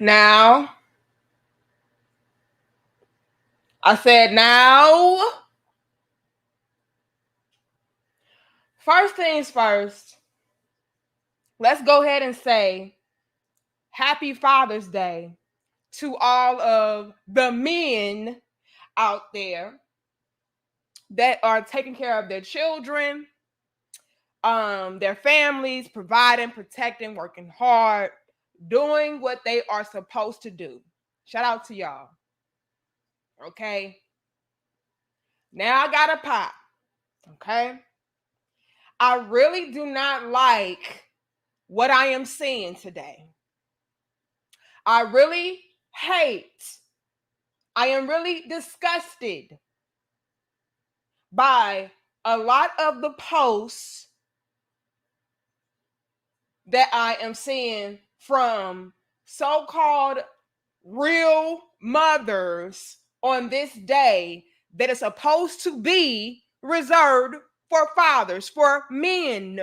Now, I said now. First things first, let's go ahead and say Happy Father's Day to all of the men out there that are taking care of their children, their families, providing, protecting, working hard, doing what they are supposed to do. Shout out to y'all. Okay. Now I got a pop. Okay. I really do not like what I am seeing today. I really I am really disgusted by a lot of the posts that I am seeing from so-called real mothers on this day that is supposed to be reserved for fathers, for men.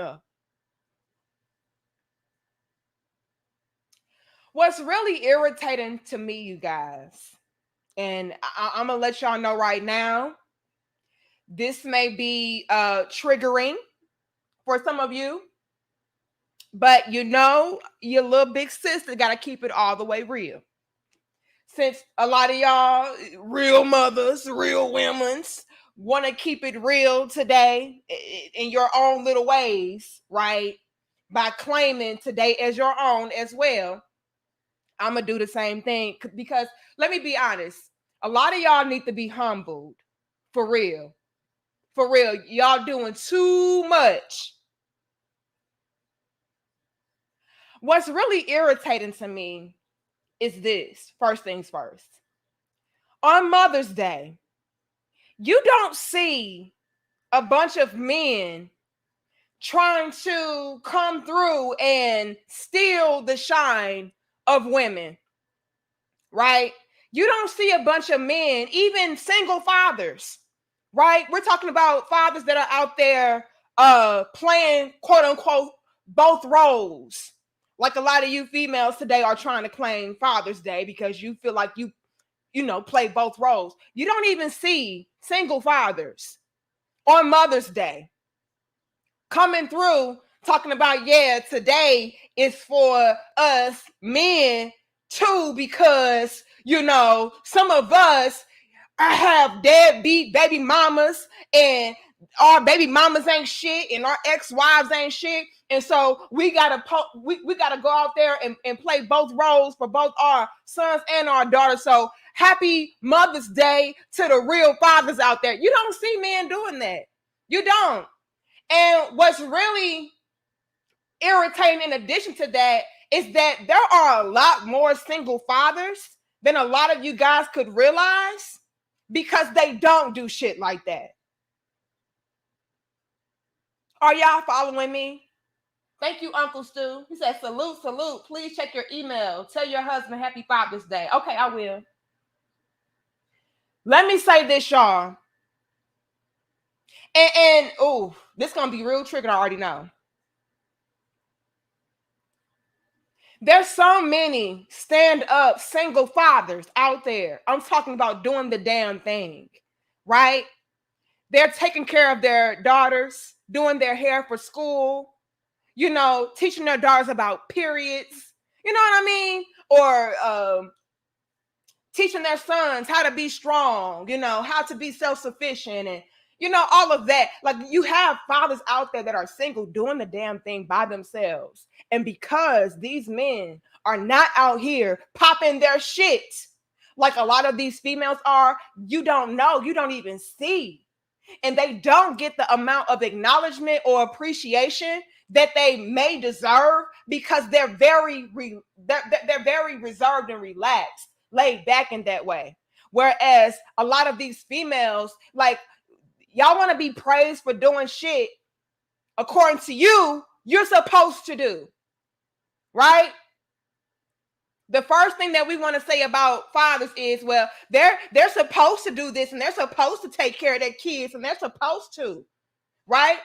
What's really irritating to me, you guys, and I'm gonna let y'all know right now, this may be triggering for some of you, but your little big sister got to keep it all the way real. Since a lot of y'all, real mothers, real women's, want to keep it real today in your own little ways, right? By claiming today as your own as well. I'm going to do the same thing because let me be honest, a lot of y'all need to be humbled for real. For real, y'all doing too much. What's really irritating to me is this. First things first. On Mother's Day, you don't see a bunch of men trying to come through and steal the shine of women, right? You don't see a bunch of men, even single fathers, right? We're talking about fathers that are out there playing, quote unquote, both roles. Like a lot of you females today are trying to claim Father's Day because you feel like you play both roles. You don't even see single fathers on Mother's Day coming through talking about, yeah, today is for us men too, because, some of us have deadbeat baby mamas and our baby mamas ain't shit and our ex-wives ain't shit. And so we gotta go out there and play both roles for both our sons and our daughters. So happy Mother's Day to the real fathers out there. You don't see men doing that. You don't. And what's really irritating in addition to that is that there are a lot more single fathers than a lot of you guys could realize because they don't do shit like that. Are y'all following me? Thank you, Uncle Stu. He said, salute, salute. Please check your email. Tell your husband Happy Father's Day. Okay, I will. Let me say this, y'all. And this is going to be real triggered. I already know. There's so many stand-up single fathers out there. I'm talking about doing the damn thing, right? They're taking care of their daughters, doing their hair for school, teaching their daughters about periods, you know what I mean? Or teaching their sons how to be strong, how to be self-sufficient and, all of that. Like, you have fathers out there that are single doing the damn thing by themselves. And because these men are not out here popping their shit like a lot of these females are, you don't know, you don't even see. And they don't get the amount of acknowledgement or appreciation that they may deserve because they're very reserved and relaxed, laid back in that way. Whereas a lot of these females, like, y'all want to be praised for doing shit according to you're supposed to do, right? The first thing that we want to say about fathers is, well, they're supposed to do this and they're supposed to take care of their kids and they're supposed to, right?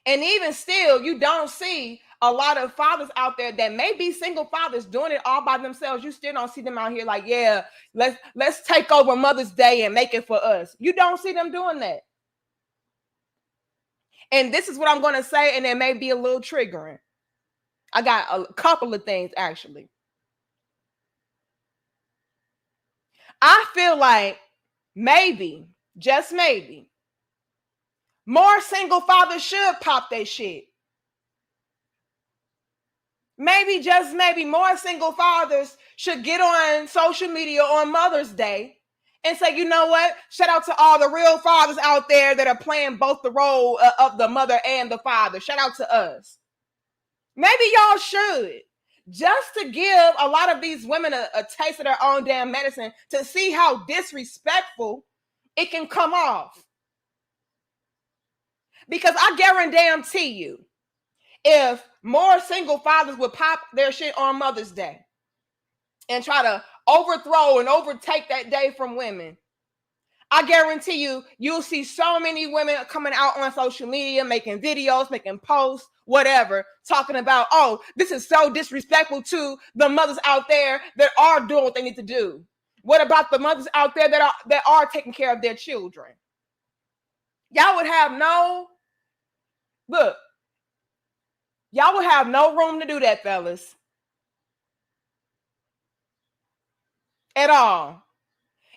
And even still, you don't see a lot of fathers out there that may be single fathers doing it all by themselves. You still don't see them out here like, yeah, let's take over Mother's Day and make it for us. You don't see them doing that. And this is what I'm going to say, and it may be a little triggering. I got a couple of things, actually. I feel like maybe, just maybe, more single fathers should pop their shit. Maybe, just maybe, more single fathers should get on social media on Mother's Day and say, you know what? Shout out to all the real fathers out there that are playing both the role of the mother and the father. Shout out to us. Maybe y'all should, just to give a lot of these women a taste of their own damn medicine, to see how disrespectful it can come off. Because I guarantee you, if more single fathers would pop their shit on Mother's Day and try to overthrow and overtake that day from women, I guarantee you, you'll see so many women coming out on social media, making videos, making posts, whatever, talking about, oh, this is so disrespectful to the mothers out there that are doing what they need to do. What about the mothers out there that are taking care of their children? Y'all would have no room to do that, fellas. At all.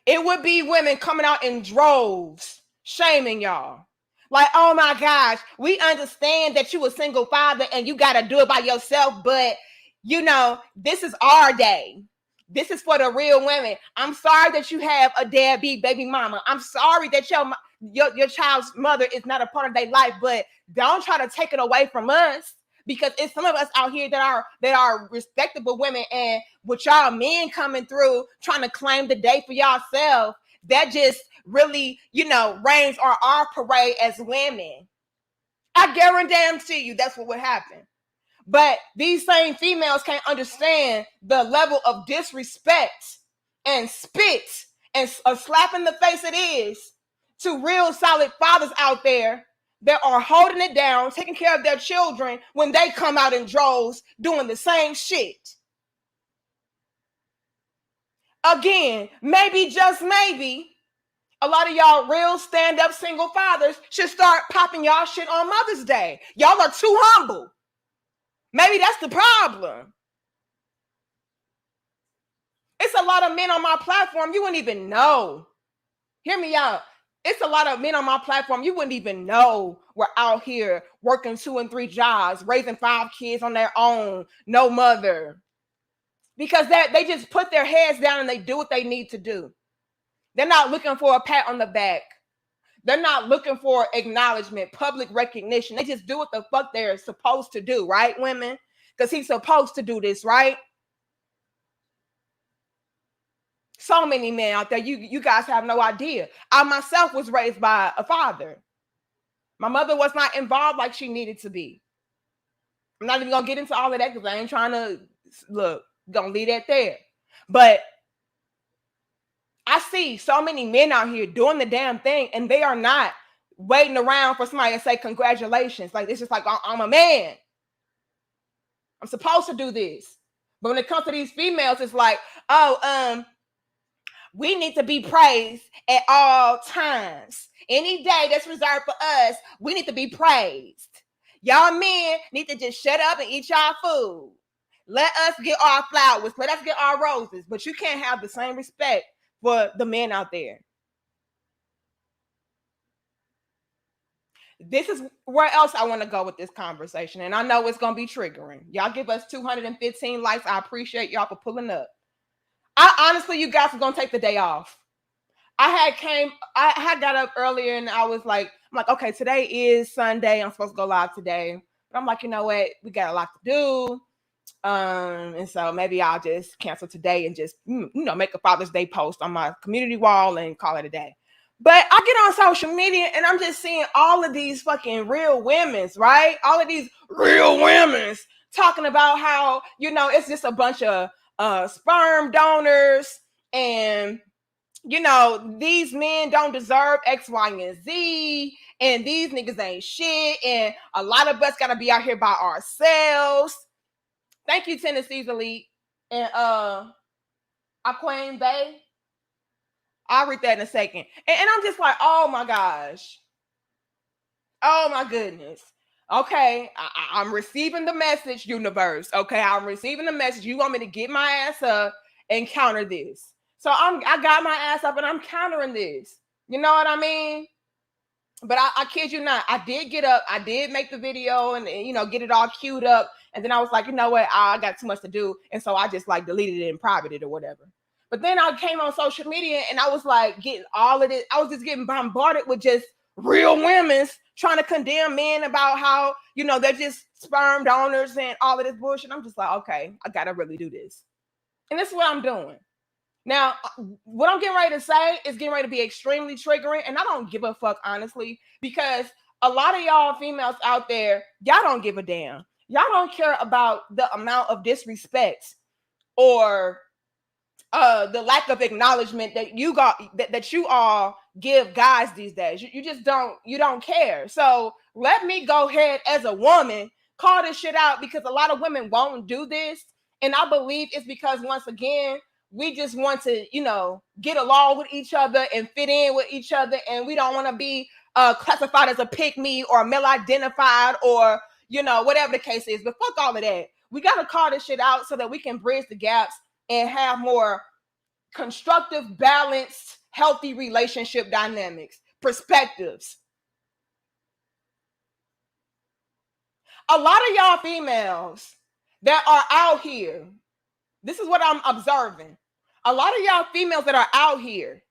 It would be women coming out in droves, shaming y'all. Like, oh my gosh, we understand that you a single father and you got to do it by yourself, but you know, this is our day. This is for the real women. I'm sorry that you have a deadbeat baby mama. I'm sorry that your child's mother is not a part of their life, but don't try to take it away from us, because it's some of us out here that are respectable women, and with y'all men coming through trying to claim the day for y'allself, that just really, rains on our parade as women. I guarantee you that's what would happen. But these same females can't understand the level of disrespect and spit and a slap in the face it is to real solid fathers out there that are holding it down, taking care of their children, when they come out in droves doing the same shit. Again, maybe, just maybe, a lot of y'all real stand-up single fathers should start popping y'all shit on Mother's Day. Y'all are too humble. Maybe that's the problem. It's a lot of men on my platform you wouldn't even know. Hear me out. It's a lot of men on my platform you wouldn't even know we're out here working 2 and 3 jobs, raising 5 kids on their own, no mother. Because they just put their heads down and they do what they need to do. They're not looking for a pat on the back. They're not looking for acknowledgement, public recognition. They just do what the fuck they're supposed to do, right, women? Because he's supposed to do this, right? So many men out there, you guys have no idea. I myself was raised by a father. My mother was not involved like she needed to be. I'm not even going to get into all of that because I ain't trying to, gonna leave that there. But I see so many men out here doing the damn thing, and they are not waiting around for somebody to say congratulations. Like, it's just like, I'm a man. I'm supposed to do this. But when it comes to these females, it's like, we need to be praised at all times. Any day that's reserved for us, we need to be praised. Y'all men need to just shut up and eat y'all food. Let us get our flowers. Let us get our roses. But you can't have the same respect for the men out there. This is where else I want to go with this conversation. And I know it's going to be triggering. Y'all give us 215 likes. I appreciate y'all for pulling up. Honestly, you guys are going to take the day off. I had got up earlier and I'm like, okay, today is Sunday. I'm supposed to go live today. But I'm like, you know what? We got a lot to do. And so maybe I'll just cancel today and just, make a Father's Day post on my community wall and call it a day. But I get on social media and I'm just seeing all of these fucking real women's, right? All of these real women's talking about how, it's just a bunch of sperm donors, and these men don't deserve X, Y, and Z, and these niggas ain't shit, and a lot of us gotta be out here by ourselves. Thank you, Tennessee's Elite and Aquane Bay. I'll read that in a second. And I'm just like, oh my gosh. Oh my goodness. Okay, I'm receiving the message, universe. Okay, I'm receiving the message. You want me to get my ass up and counter this. So I got my ass up and I'm countering this. You know what I mean? But I kid you not, I did get up, I did make the video and you know, get it all queued up. And then I was like, you know what, I got too much to do. And so I just like deleted it and private it or whatever. But then I came on social media and I was like getting all of this. I was just getting bombarded with just real women trying to condemn men about how, you know, they're just sperm donors and all of this bullshit. I'm just like, okay, I gotta really do this. And this is what I'm doing. Now, what I'm getting ready to say is getting ready to be extremely triggering, and I don't give a fuck, honestly, because a lot of y'all females out there, y'all don't give a damn. Y'all don't care about the amount of disrespect or the lack of acknowledgement that you got that you all give guys these days. You just don't care. So let me go ahead as a woman call this shit out, because a lot of women won't do this, and I believe it's because, once again, we just want to, you know, get along with each other and fit in with each other, and we don't want to be classified as a pick me or male identified or, you know, whatever the case is. But fuck all of that. We got to call this shit out so that we can bridge the gaps and have more constructive, balanced, healthy relationship dynamics, perspectives. A lot of y'all females that are out here, this is what I'm observing. A lot of y'all females that are out here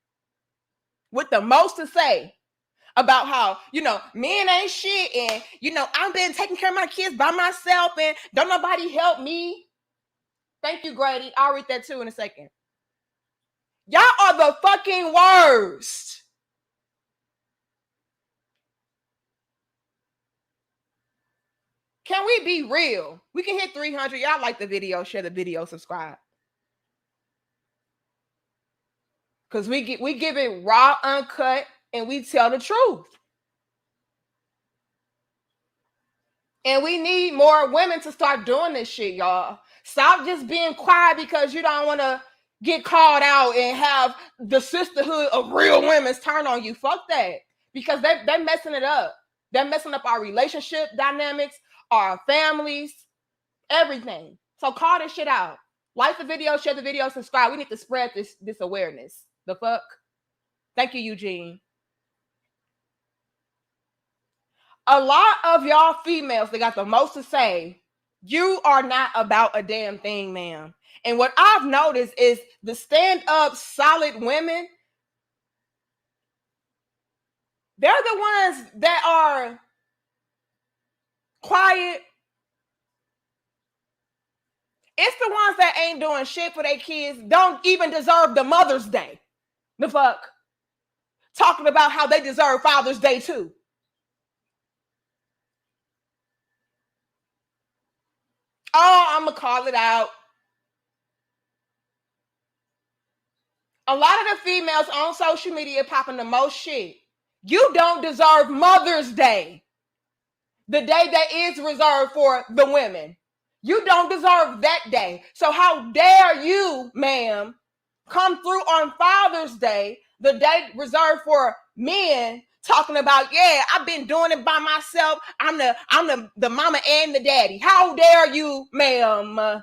with the most to say about how, you know, men ain't shit, and, you know, I've been taking care of my kids by myself and don't nobody help me. Thank you, Grady. I'll read that too in a second. Y'all are the fucking worst. Can we be real? We can hit 300. Y'all like the video, share the video, subscribe. Because we give it raw, uncut, and we tell the truth. And we need more women to start doing this shit, y'all. Stop just being quiet because you don't want to get called out and have the sisterhood of real women turn on you. Fuck that. Because they're messing it up. They're messing up our relationship dynamics, our families, everything. So call this shit out. Like the video, share the video, subscribe. We need to spread this awareness. The fuck? Thank you, Eugene. A lot of y'all females that got the most to say, you are not about a damn thing, ma'am. And what I've noticed is the stand-up solid women, they're the ones that are quiet. It's the ones that ain't doing shit for their kids, don't even deserve the Mother's Day. The fuck? Talking about how they deserve Father's Day too. Oh, I'm gonna call it out. A lot of the females on social media popping the most shit. You don't deserve Mother's Day, the day that is reserved for the women. You don't deserve that day. So how dare you, ma'am, come through on Father's Day, the day reserved for men, talking about, yeah, I've been doing it by myself. I'm the mama and the daddy. How dare you, ma'am?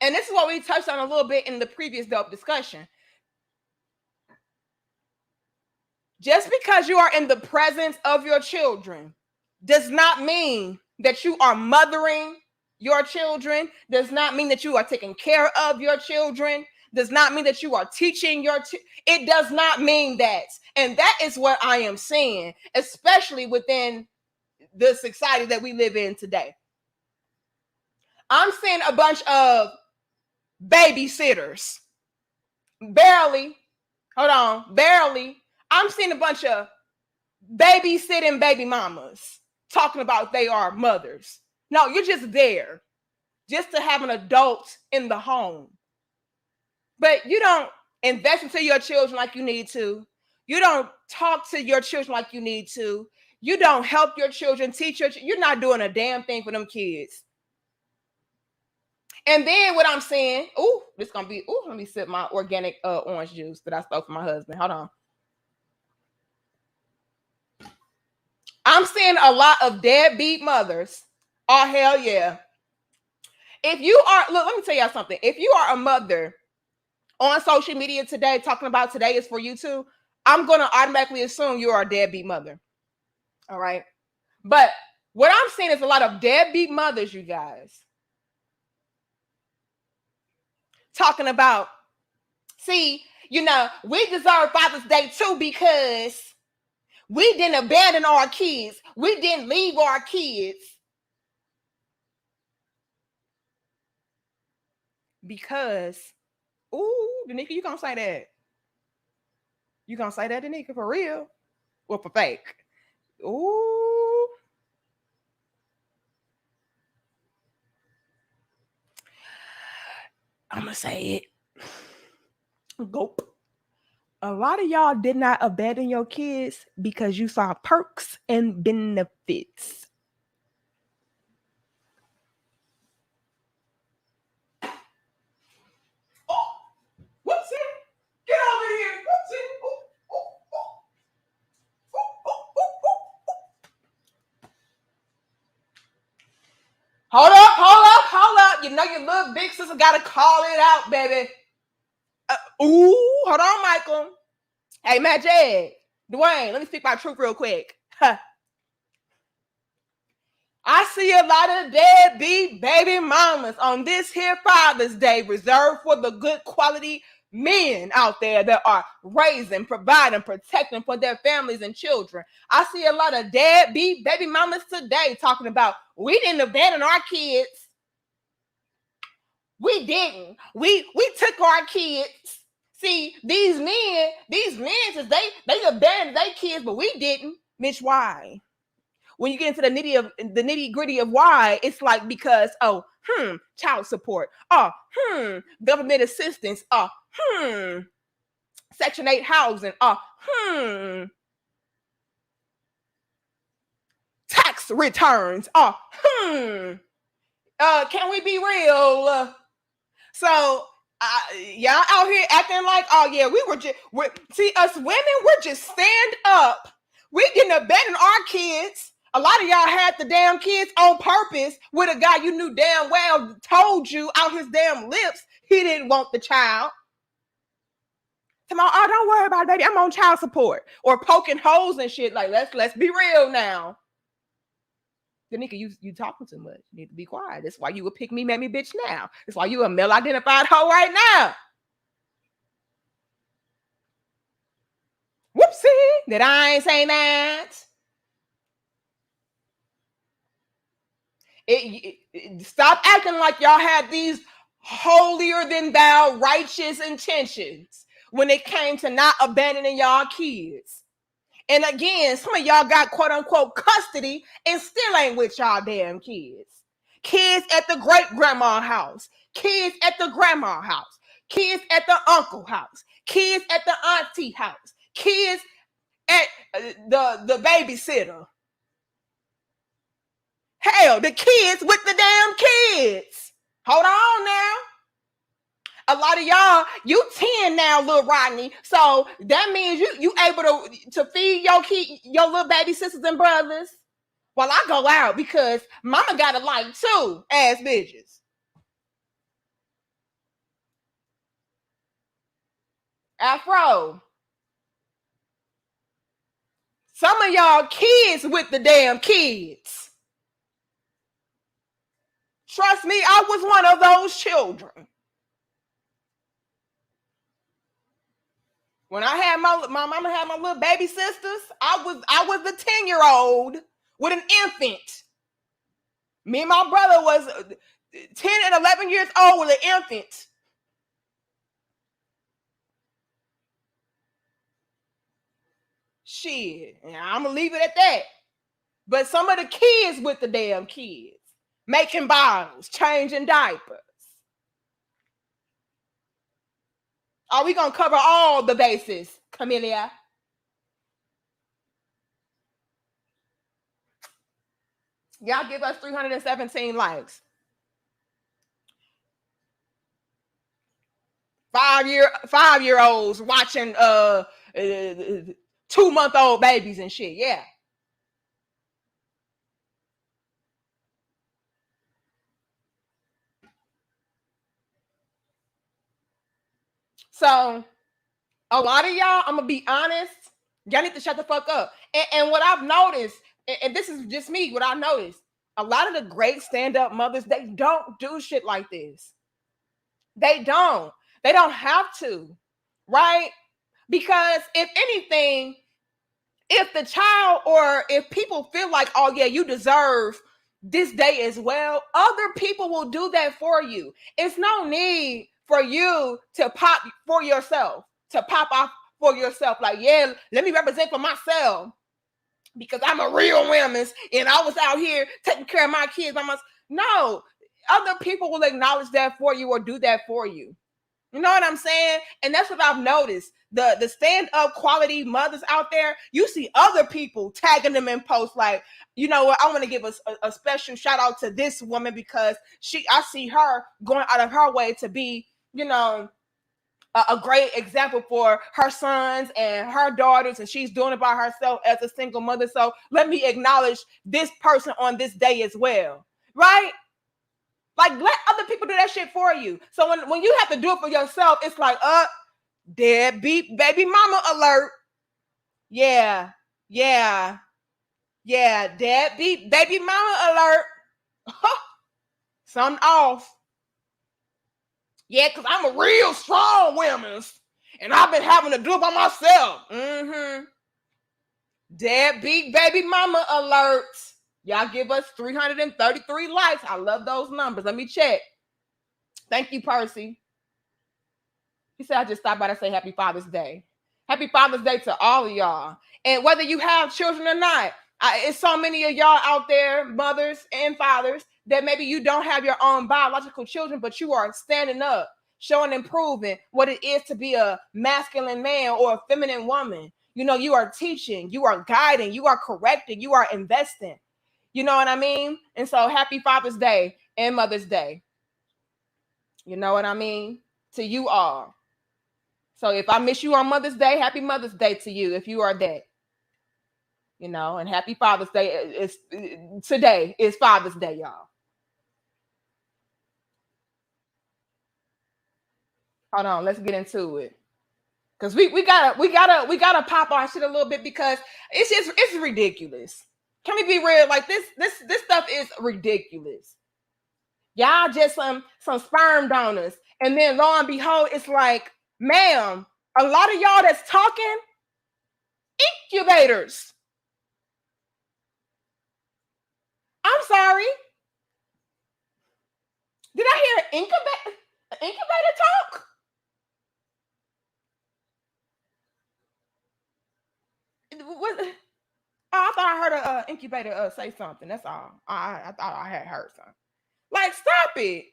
And this is what we touched on a little bit in the previous dope discussion. Just because you are in the presence of your children does not mean that you are mothering your children, does not mean that you are taking care of your children, does not mean that you are teaching it does not mean that. And that is what I am seeing, especially within the society that we live in today. I'm seeing a bunch of babysitters. Barely. I'm seeing a bunch of babysitting baby mamas talking about they are mothers. No, you're just there just to have an adult in the home. But you don't invest into your children like you need to. You don't talk to your children like you need to. You don't help your children, teach you're not doing a damn thing for them kids. And then what I'm saying, let me sip my organic orange juice that I stole from my husband. Hold on. I'm seeing a lot of deadbeat mothers. Oh, hell yeah. If you are, look, let me tell y'all something. If you are a mother on social media today, talking about today is for you too, I'm going to automatically assume you are a deadbeat mother. All right. But what I'm seeing is a lot of deadbeat mothers, you guys, talking about, see, we deserve Father's Day too because we didn't abandon our kids. We didn't leave our kids. Because, Danica, you gonna say that? You gonna say that, Danica, for real? Or for fake? Ooh. I'm gonna say it. Gulp. A lot of y'all did not abandon your kids because you saw perks and benefits. Oh, whoopsie. Get over here. Whoopsie. Hold up. You know your little big sister gotta call it out, baby. Hold on, Michael. Hey, Matt J. Dwayne, let me speak my truth real quick. I see a lot of deadbeat baby mamas on this here Father's Day reserved for the good quality men out there that are raising, providing, protecting for their families and children. I see a lot of deadbeat baby mamas today talking about we didn't abandon our kids. We didn't. We took our kids. See, these men, they abandoned their kids, but we didn't. Mitch, why? When you get into the nitty gritty of why, it's like because child support, government assistance, Section 8 housing, tax returns, can we be real? So y'all out here acting like, oh yeah, see us women, we're just stand up. We didn't abandon our kids. A lot of y'all had the damn kids on purpose with a guy you knew damn well told you out his damn lips he didn't want the child. Come on, don't worry about it, baby. I'm on child support. Or poking holes and shit. Like, let's be real now. Danica, you talking too much. You need to be quiet. That's why you would pick me, make me bitch now. That's why you a male identified hoe right now. Whoopsie, that I ain't saying that. Stop acting like y'all had these holier than thou righteous intentions when it came to not abandoning y'all kids. And again, some of y'all got quote unquote custody and still ain't with y'all damn kids. Kids at the great grandma house, kids at the grandma house, kids at the uncle house, kids at the auntie house, kids at the babysitter. Hell, the kids with the damn kids. Hold on now. A lot of y'all, you 10 now, little Rodney. So that means you able to feed your little baby sisters and brothers while I go out because mama got a life too, ass bitches. Afro. Some of y'all kids with the damn kids. Trust me, I was one of those children. When I had my mama had my little baby sisters, I was the 10-year-old with an infant. Me and my brother was 10 and 11 years old with an infant. Shit, I'm gonna leave it at that. But some of the kids with the damn kids, making bottles, changing diapers. Are we gonna cover all the bases, Camellia? Y'all give us 317 likes. 5-year-olds watching 2-month-old babies and shit. Yeah. So a lot of y'all, I'm gonna be honest, y'all need to shut the fuck up. And what I've noticed, and this is just me, what I noticed, a lot of the great stand-up mothers, they don't do shit like this. They don't. They don't have to, right? Because if anything, if the child or if people feel like, oh yeah, you deserve this day as well, other people will do that for you. It's no need for you to pop for yourself, to pop off for yourself. Like, yeah, let me represent for myself because I'm a real woman and I was out here taking care of my kids. No, other people will acknowledge that for you or do that for you. You know what I'm saying? And that's what I've noticed. The stand-up quality mothers out there, you see other people tagging them in posts like, you know what, I want to give a special shout out to this woman because I see her going out of her way to be, you know, a great example for her sons and her daughters, and she's doing it by herself as a single mother. So let me acknowledge this person on this day as well. Right? Like, let other people do that shit for you. So when you have to do it for yourself, it's like, deadbeat baby mama alert. Yeah, yeah, yeah, deadbeat baby mama alert. Something off. Yeah, because I'm a real strong woman. And I've been having to do it by myself. Mm-hmm. Deadbeat baby mama alert. Y'all give us 333 likes. I love those numbers. Let me check. Thank you, Percy. He said, I just stopped by to say Happy Father's Day. Happy Father's Day to all of y'all. And whether you have children or not, it's so many of y'all out there, mothers and fathers, that maybe you don't have your own biological children, but you are standing up, showing and proving what it is to be a masculine man or a feminine woman. You know, you are teaching, you are guiding, you are correcting, you are investing. You know what I mean? And so happy Father's Day and Mother's Day. You know what I mean? To you all. So if I miss you on Mother's Day, happy Mother's Day to you if you are that. You know, and happy Father's Day is today is Father's Day, y'all. Hold on, let's get into it. Cause we gotta pop our shit a little bit because it's ridiculous. Can we be real? Like this stuff is ridiculous. Y'all just some sperm donors, and then lo and behold, it's like, ma'am, a lot of y'all that's talking incubators. I'm sorry. Did I hear an incubator talk? What? Oh, I thought I heard an incubator say something. That's all. I thought I had heard something. Like, stop it.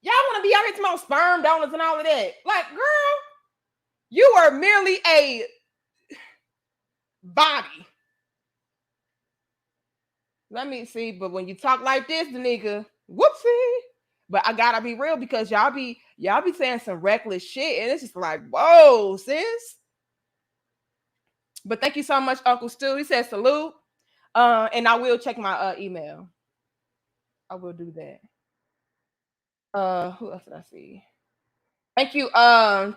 Y'all want to be out here talking about sperm donors and all of that. Like, girl, you are merely a body. Let me see. But when you talk like this, the nigga, whoopsie. But I gotta be real because y'all be saying some reckless shit, and it's just like, whoa, sis. But thank you so much, Uncle Stu. He says salute. And I will check my email. I will do that. Who else did I see? Thank you,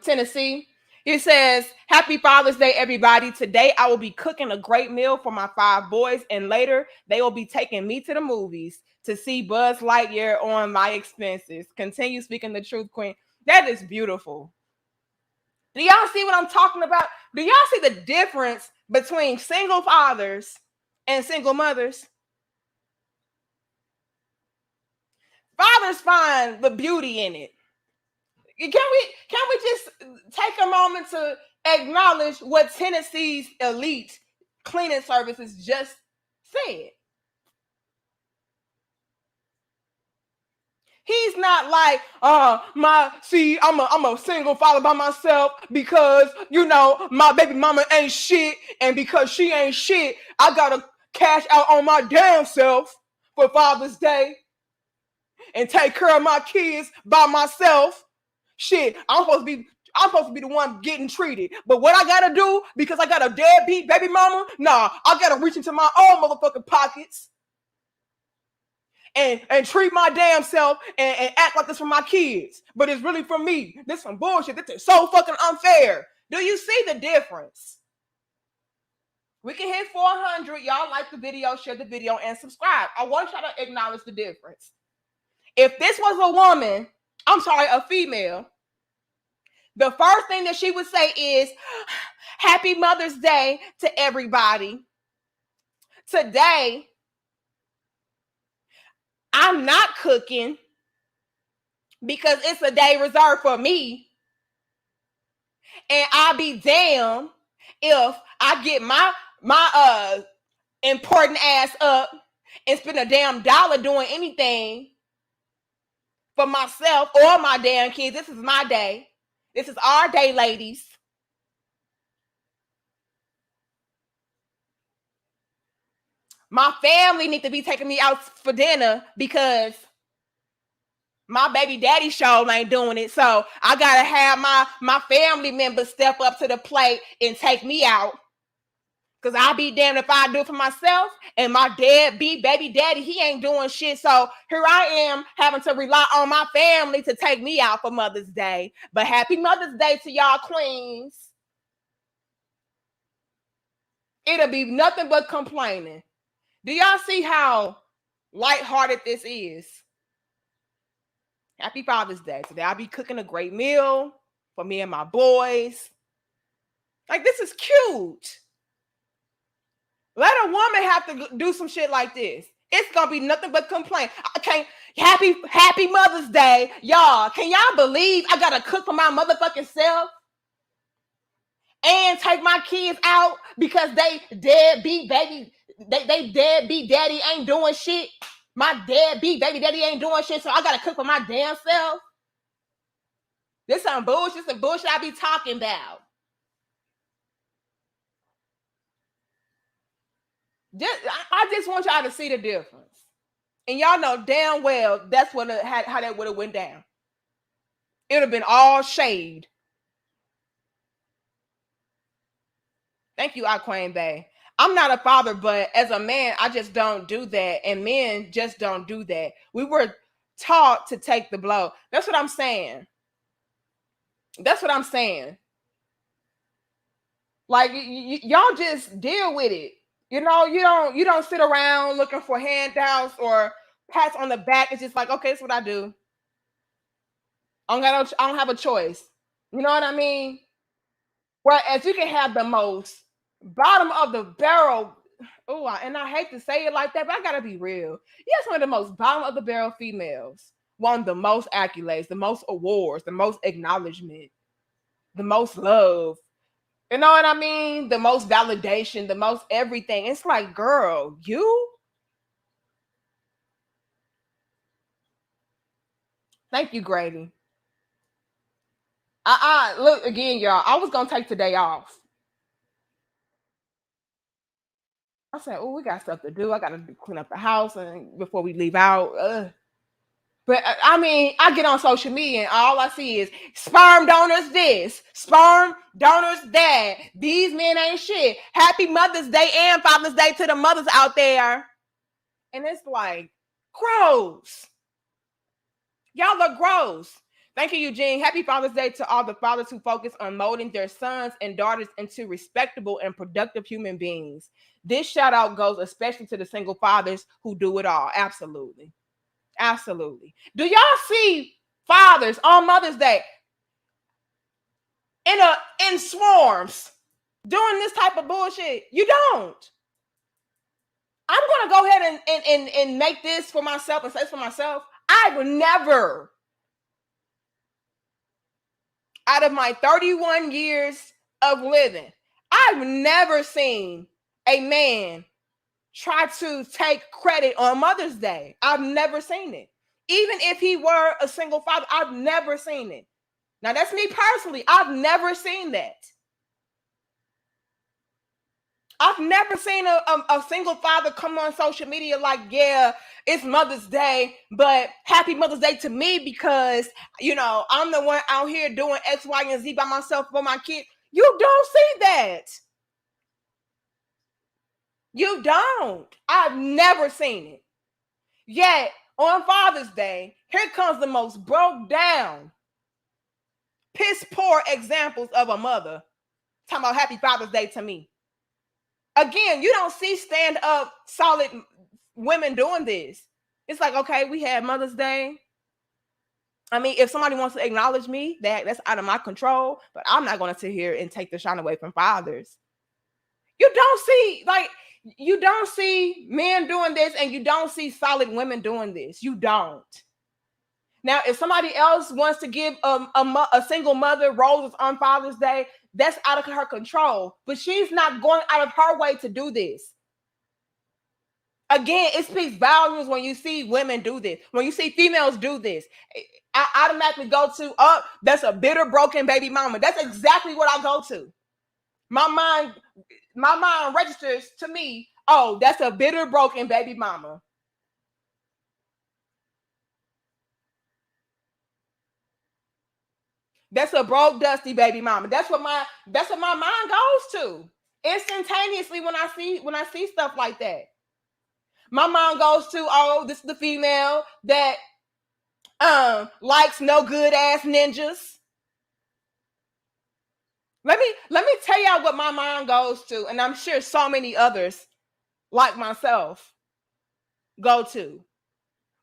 Tennessee. He says, Happy Father's Day, everybody. Today I will be cooking a great meal for my 5 boys, and later they will be taking me to the movies to see Buzz Lightyear on my expenses. Continue speaking the truth, Queen. That is beautiful. Do y'all see what I'm talking about? Do y'all see the difference between single fathers and single mothers? Fathers find the beauty in it. Can we just take a moment to acknowledge what Tennessee's elite cleaning services just said? He's not like, I'm a single father by myself because, my baby mama ain't shit. And because she ain't shit, I gotta cash out on my damn self for Father's Day and take care of my kids by myself. Shit, I'm supposed to be the one getting treated. But what I gotta do, because I got a deadbeat baby mama, nah, I gotta reach into my own motherfucking pockets and treat my damn self and act like this for my kids. But it's really for me. This some bullshit. This is so fucking unfair. Do you see the difference? We can hit 400. Y'all like the video, share the video, and subscribe. I want y'all to acknowledge the difference. If this was a woman, a female, the first thing that she would say is, Happy Mother's Day to everybody. Today, I'm not cooking because it's a day reserved for me. And I'll be damned if I get my important ass up and spend a damn dollar doing anything for myself or my damn kids. This is my day. This is our day, ladies. My family need to be taking me out for dinner because my baby daddy show ain't doing it. So I gotta have my family members step up to the plate and take me out. Cause I'll be damned if I do it for myself. And my deadbeat baby daddy, he ain't doing shit. So here I am having to rely on my family to take me out for Mother's Day. But happy Mother's Day to y'all queens. It'll be nothing but complaining. Do y'all see how lighthearted this is? Happy Father's Day. Today I'll be cooking a great meal for me and my boys. Like, this is cute. Let a woman have to do some shit like this. It's gonna be nothing but complaint. I can't. Happy Mother's Day, y'all. Can y'all believe I gotta cook for my motherfucking self and take my kids out because they deadbeat baby, they deadbeat daddy ain't doing shit. My deadbeat baby daddy ain't doing shit, so I gotta cook for my damn self. This some bullshit. Some bullshit I be talking about. I just want y'all to see the difference. And y'all know damn well that's how that would have went down. It would have been all shade. Thank you, Aquane Bay. I'm not a father, but as a man, I just don't do that. And men just don't do that. We were taught to take the blow. That's what I'm saying. That's what I'm saying. Like, y'all just deal with it. You don't sit around looking for handouts or pats on the back. It's just like, okay, that's what I do. I don't have a choice. You know what I mean? Whereas you can have the most bottom of the barrel. Oh, and I hate to say it like that, but I gotta be real. Yes, one of the most bottom of the barrel females won the most accolades, the most awards, the most acknowledgement, the most love. You know what I mean? The most validation, the most everything. It's like, girl, you? Thank you, Grady. Look again, y'all. I was gonna take today off. I said, "Oh, we got stuff to do. I gotta clean up the house and before we leave out." But I mean, I get on social media and all I see is sperm donors this, sperm donors that. These men ain't shit. Happy Mother's Day and Father's Day to the mothers out there. And it's like, gross. Y'all look gross. Thank you, Eugene. Happy Father's Day to all the fathers who focus on molding their sons and daughters into respectable and productive human beings. This shout out goes especially to the single fathers who do it all. Absolutely. Absolutely. Do y'all see fathers on Mother's Day in swarms doing this type of bullshit? You don't. I'm gonna go ahead and make this for myself and say this for myself. I would never, out of my 31 years of living, I've never seen a man try to take credit on Mother's Day. I've never seen it. Even if he were a single father, I've never seen it. Now, that's me personally. I've never seen that. I've never seen a single father come on social media like, yeah, it's Mother's Day, but happy Mother's Day to me because, I'm the one out here doing X, Y, and Z by myself for my kid. You don't see that. You don't. I've never seen it. Yet, on Father's Day, here comes the most broke down, piss poor examples of a mother talking about happy Father's Day to me. Again, you don't see stand up solid women doing this. It's like, okay, we had Mother's Day. I mean, if somebody wants to acknowledge me, that's out of my control, but I'm not going to sit here and take the shine away from fathers. You don't see men doing this, and you don't see solid women doing this. You don't. Now, if somebody else wants to give a single mother roses on Father's Day, that's out of her control. But she's not going out of her way to do this. Again, it speaks volumes when you see women do this. When you see females do this, I automatically go to, oh, that's a bitter, broken baby mama. That's exactly what I go to. My mind registers to me, oh, that's a bitter, broken baby mama. That's a broke, dusty baby mama. That's what my mind goes to instantaneously when I see stuff like that. My mind goes to, oh, this is the female that likes no good ass ninjas. Let me tell y'all what my mind goes to, and I'm sure so many others like myself go to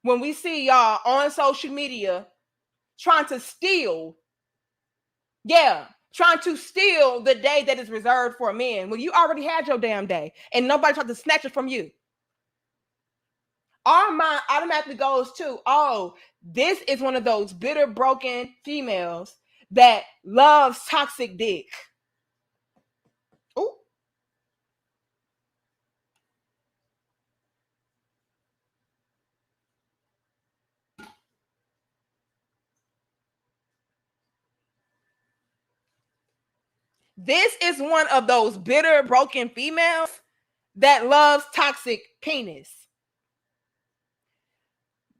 when we see y'all on social media trying to steal the day that is reserved for men when you already had your damn day and nobody tried to snatch it from you. Our mind automatically goes to, oh, this is one of those bitter, broken females that loves toxic dick. Ooh. This is one of those bitter, broken females that loves toxic penis.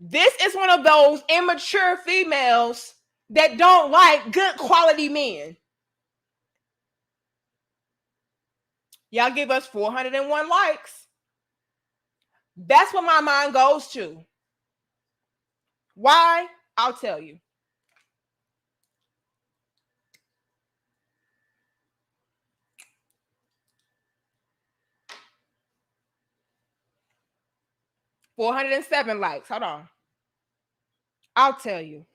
This is one of those immature females that don't like good quality men. Y'all give us 401 likes. That's what my mind goes to. Why? I'll tell you. $407 likes. Hold on. I'll tell you.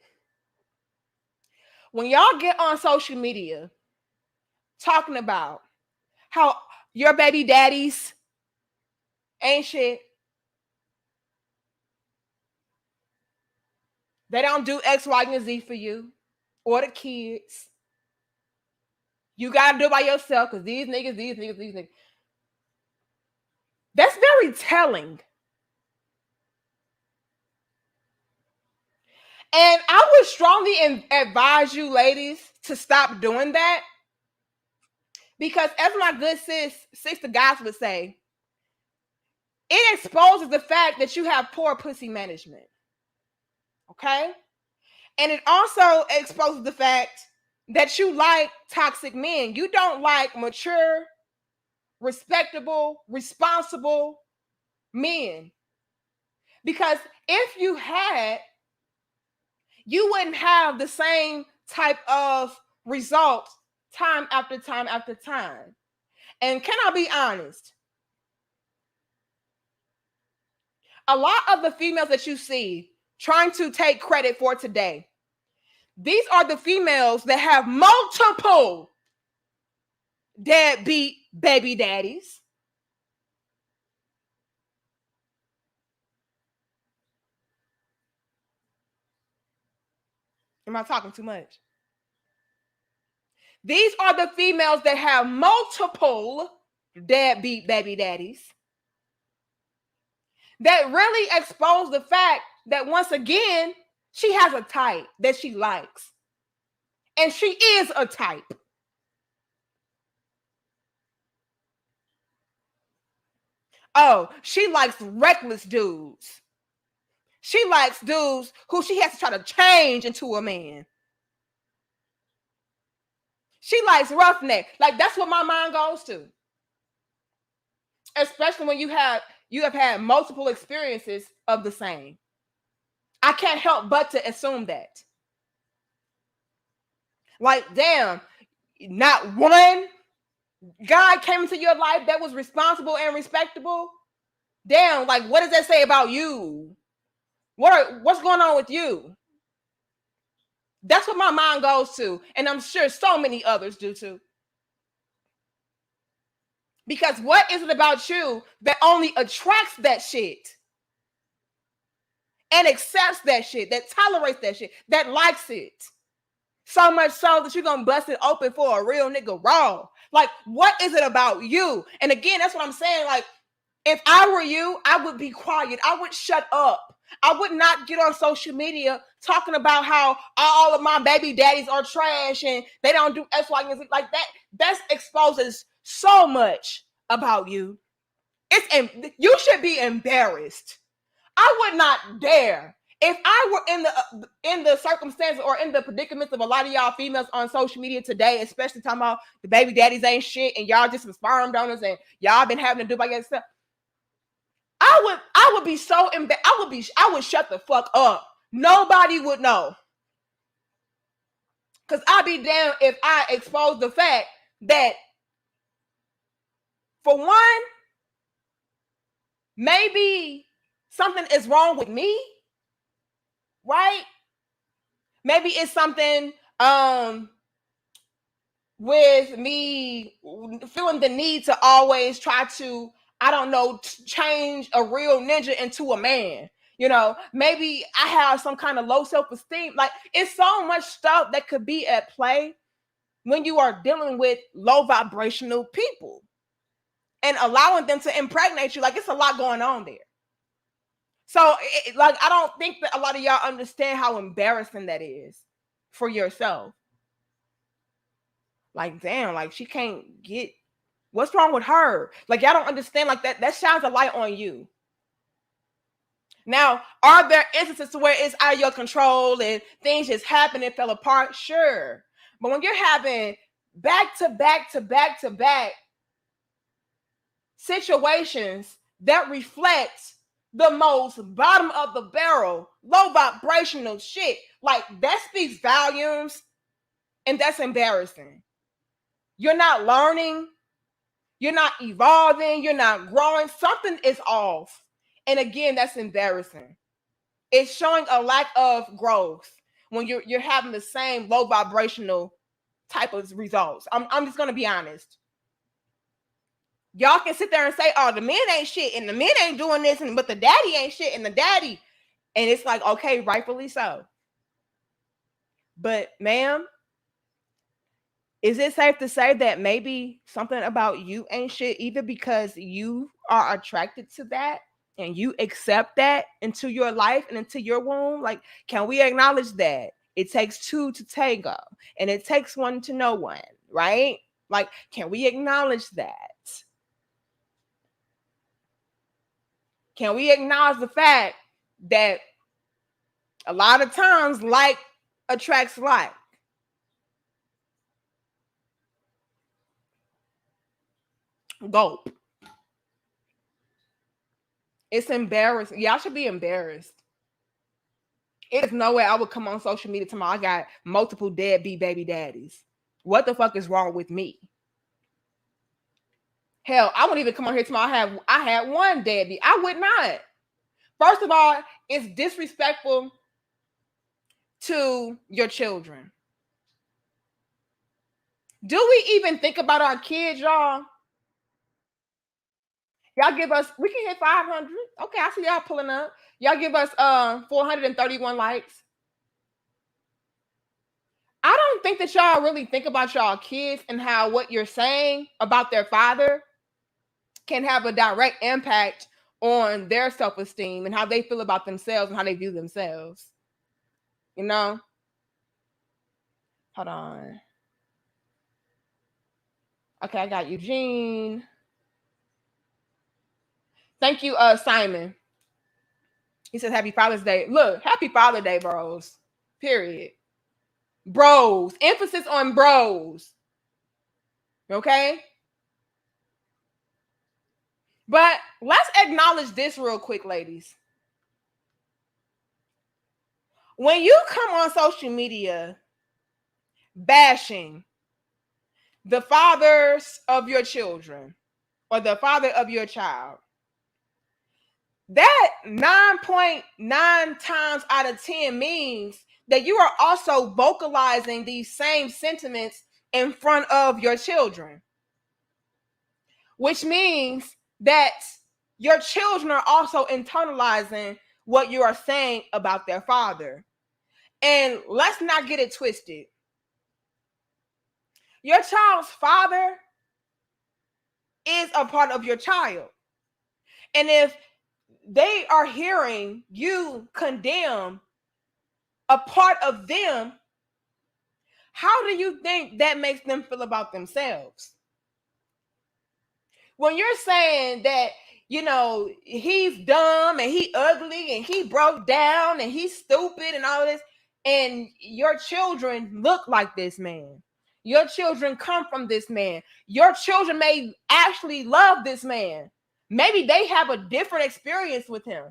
When y'all get on social media talking about how your baby daddies ain't shit, they don't do X, Y, and Z for you or the kids. You gotta do it by yourself because these niggas. That's very telling. And I would strongly advise you, ladies, to stop doing that. Because as my good sister guys would say, it exposes the fact that you have poor pussy management. Okay? And it also exposes the fact that you like toxic men. You don't like mature, respectable, responsible men. Because if you had, you wouldn't have the same type of results time after time after time. And can I be honest? A lot of the females that you see trying to take credit for today, these are the females that have multiple deadbeat baby daddies. Am I talking too much? These are the females that have multiple deadbeat baby daddies that really expose the fact that once again, she has a type that she likes. And she is a type. Oh, she likes reckless dudes. She likes dudes who she has to try to change into a man. She likes roughneck. Like, that's what my mind goes to. Especially when you have had multiple experiences of the same. I can't help but to assume that. Like, damn, not one guy came into your life that was responsible and respectable. Damn, like, what does that say about you? What's going on with you? That's what my mind goes to. And I'm sure so many others do too. Because what is it about you that only attracts that shit? And accepts that shit, that tolerates that shit, that likes it? So much so that you're gonna bust it open for a real nigga raw. Like, what is it about you? And again, that's what I'm saying. Like, if I were you, I would be quiet. I would shut up. I would not get on social media talking about how all of my baby daddies are trash and they don't do X, Y, and Z like that. That exposes so much about you. You should be embarrassed. I would not dare. If I were in the circumstances or in the predicaments of a lot of y'all females on social media today, especially talking about the baby daddies ain't shit and y'all just some sperm donors and y'all been having to do by yourself, I would be so embarrassed. I would shut the fuck up. Nobody would know. Because I'd be damned if I expose the fact that, for one, maybe something is wrong with me, right? Maybe it's something with me feeling the need to always try to, I don't know, change a real ninja into a man. You know, maybe I have some kind of low self-esteem. Like, it's so much stuff that could be at play when you are dealing with low vibrational people and allowing them to impregnate you. Like, it's a lot going on there. So, like, I don't think that a lot of y'all understand how embarrassing that is for yourself. Like, damn, like, she can't get, what's wrong with her? Like, y'all don't understand. Like, that shines a light on you. Now, are there instances to where it's out of your control and things just happen and fell apart? Sure. But when you're having back to back to back to back situations that reflect the most bottom of the barrel, low vibrational shit, like, that speaks volumes, and that's embarrassing. You're not learning, you're not evolving, you're not growing. Something is off. And again, that's embarrassing. It's showing a lack of growth when you're having the same low vibrational type of results. I'm just gonna be honest. Y'all can sit there and say, oh, the men ain't shit and the men ain't doing this, but the daddy ain't shit and the daddy. And it's like, okay, rightfully so. But ma'am, is it safe to say that maybe something about you ain't shit either because you are attracted to that and you accept that into your life and into your womb? Like, can we acknowledge that it takes two to tango and it takes one to know one, right? Like, can we acknowledge that? Can we acknowledge the fact that a lot of times like attracts like? Gulp. It's embarrassing. Y'all should be embarrassed. There's no way I would come on social media tomorrow. I got multiple deadbeat baby daddies. What the fuck is wrong with me? Hell, I wouldn't even come on here tomorrow. I had one deadbeat. I would not. First of all, it's disrespectful to your children. Do we even think about our kids, y'all? Y'all give us, we can hit 500. Okay, I see y'all pulling up. Y'all give us 431 likes. I don't think that y'all really think about y'all kids and how what you're saying about their father can have a direct impact on their self-esteem and how they feel about themselves and how they view themselves. You know? Hold on. Okay, I got Eugene. Thank you, Simon. He says, Happy Father's Day. Look, Happy Father's Day, bros. Period. Bros. Emphasis on bros. Okay? But let's acknowledge this real quick, ladies. When you come on social media bashing the fathers of your children or the father of your child, that 9.9 times out of 10 means that you are also vocalizing these same sentiments in front of your children, which means that your children are also internalizing what you are saying about their father. And let's not get it twisted. Your child's father is a part of your child. And if they are hearing you condemn a part of them, how do you think that makes them feel about themselves? When you're saying that, you know, he's dumb and he ugly and he broke down and he's stupid and all this, and your children look like this man, your children come from this man, your children may actually love this man, maybe they have a different experience with him,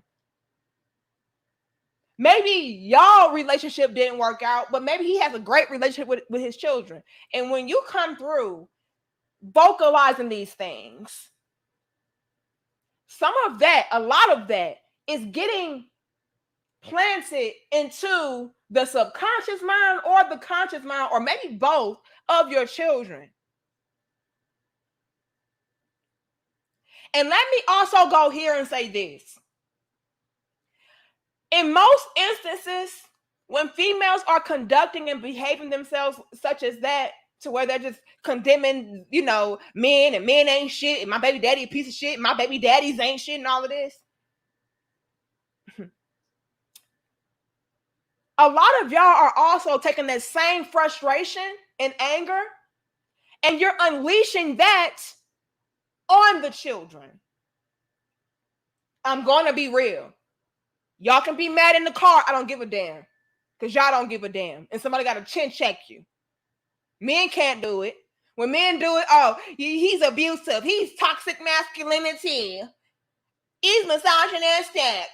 maybe y'all relationship didn't work out, but maybe he has a great relationship with his children. And when you come through vocalizing these things, some of that, a lot of that is getting planted into the subconscious mind or the conscious mind, or maybe both, of your children. And let me also go here and say this. In most instances, when females are conducting and behaving themselves such as that, to where they're just condemning, you know, men, and men ain't shit, and my baby daddy a piece of shit, and my baby daddies ain't shit, and all of this. A lot of y'all are also taking that same frustration and anger, and you're unleashing that on the children. I'm going to be real. Y'all can be mad in the car. I don't give a damn. Because y'all don't give a damn. And somebody got to chin check you. Men can't do it. When men do it, oh, he's abusive. He's toxic masculinity. He's misogynistic.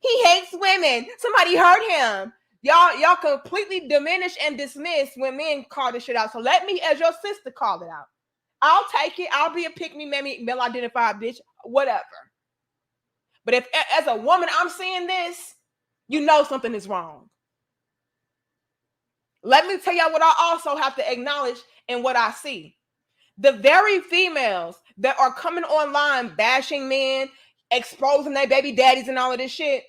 He hates women. Somebody hurt him. Y'all completely diminish and dismiss when men call this shit out. So let me, as your sister, call it out. I'll take it. I'll be a pick-me, male-identified bitch, whatever. But if, as a woman, I'm seeing this, you know something is wrong. Let me tell y'all what I also have to acknowledge and what I see. The very females that are coming online bashing men, exposing their baby daddies and all of this shit,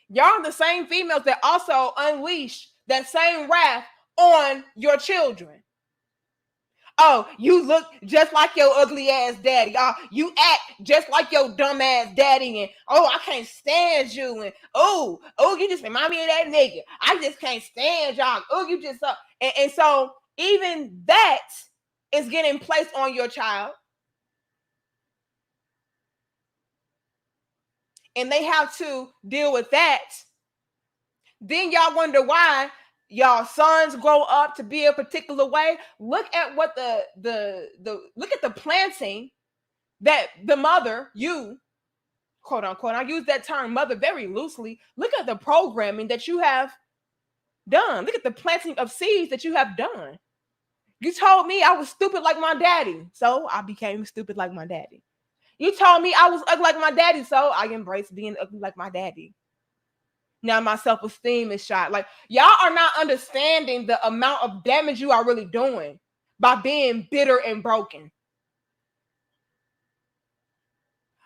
y'all are the same females that also unleash that same wrath on your children. Oh, you look just like your ugly ass daddy. Oh, you act just like your dumb ass daddy. And oh, I can't stand you. And oh, you just remind me of that nigga. I just can't stand y'all. Oh, you just and so even that is getting placed on your child. And they have to deal with that. Then y'all wonder why y'all sons grow up to be a particular way. Look at what the look at the planting that the mother, you, quote unquote, I use that term mother very loosely. Look at the programming that you have done. Look at the planting of seeds that you have done. You told me I was stupid like my daddy, so I became stupid like my daddy. You told me I was ugly like my daddy, so I embraced being ugly like my daddy. Now my self-esteem is shot. Like, y'all are not understanding the amount of damage you are really doing by being bitter and broken.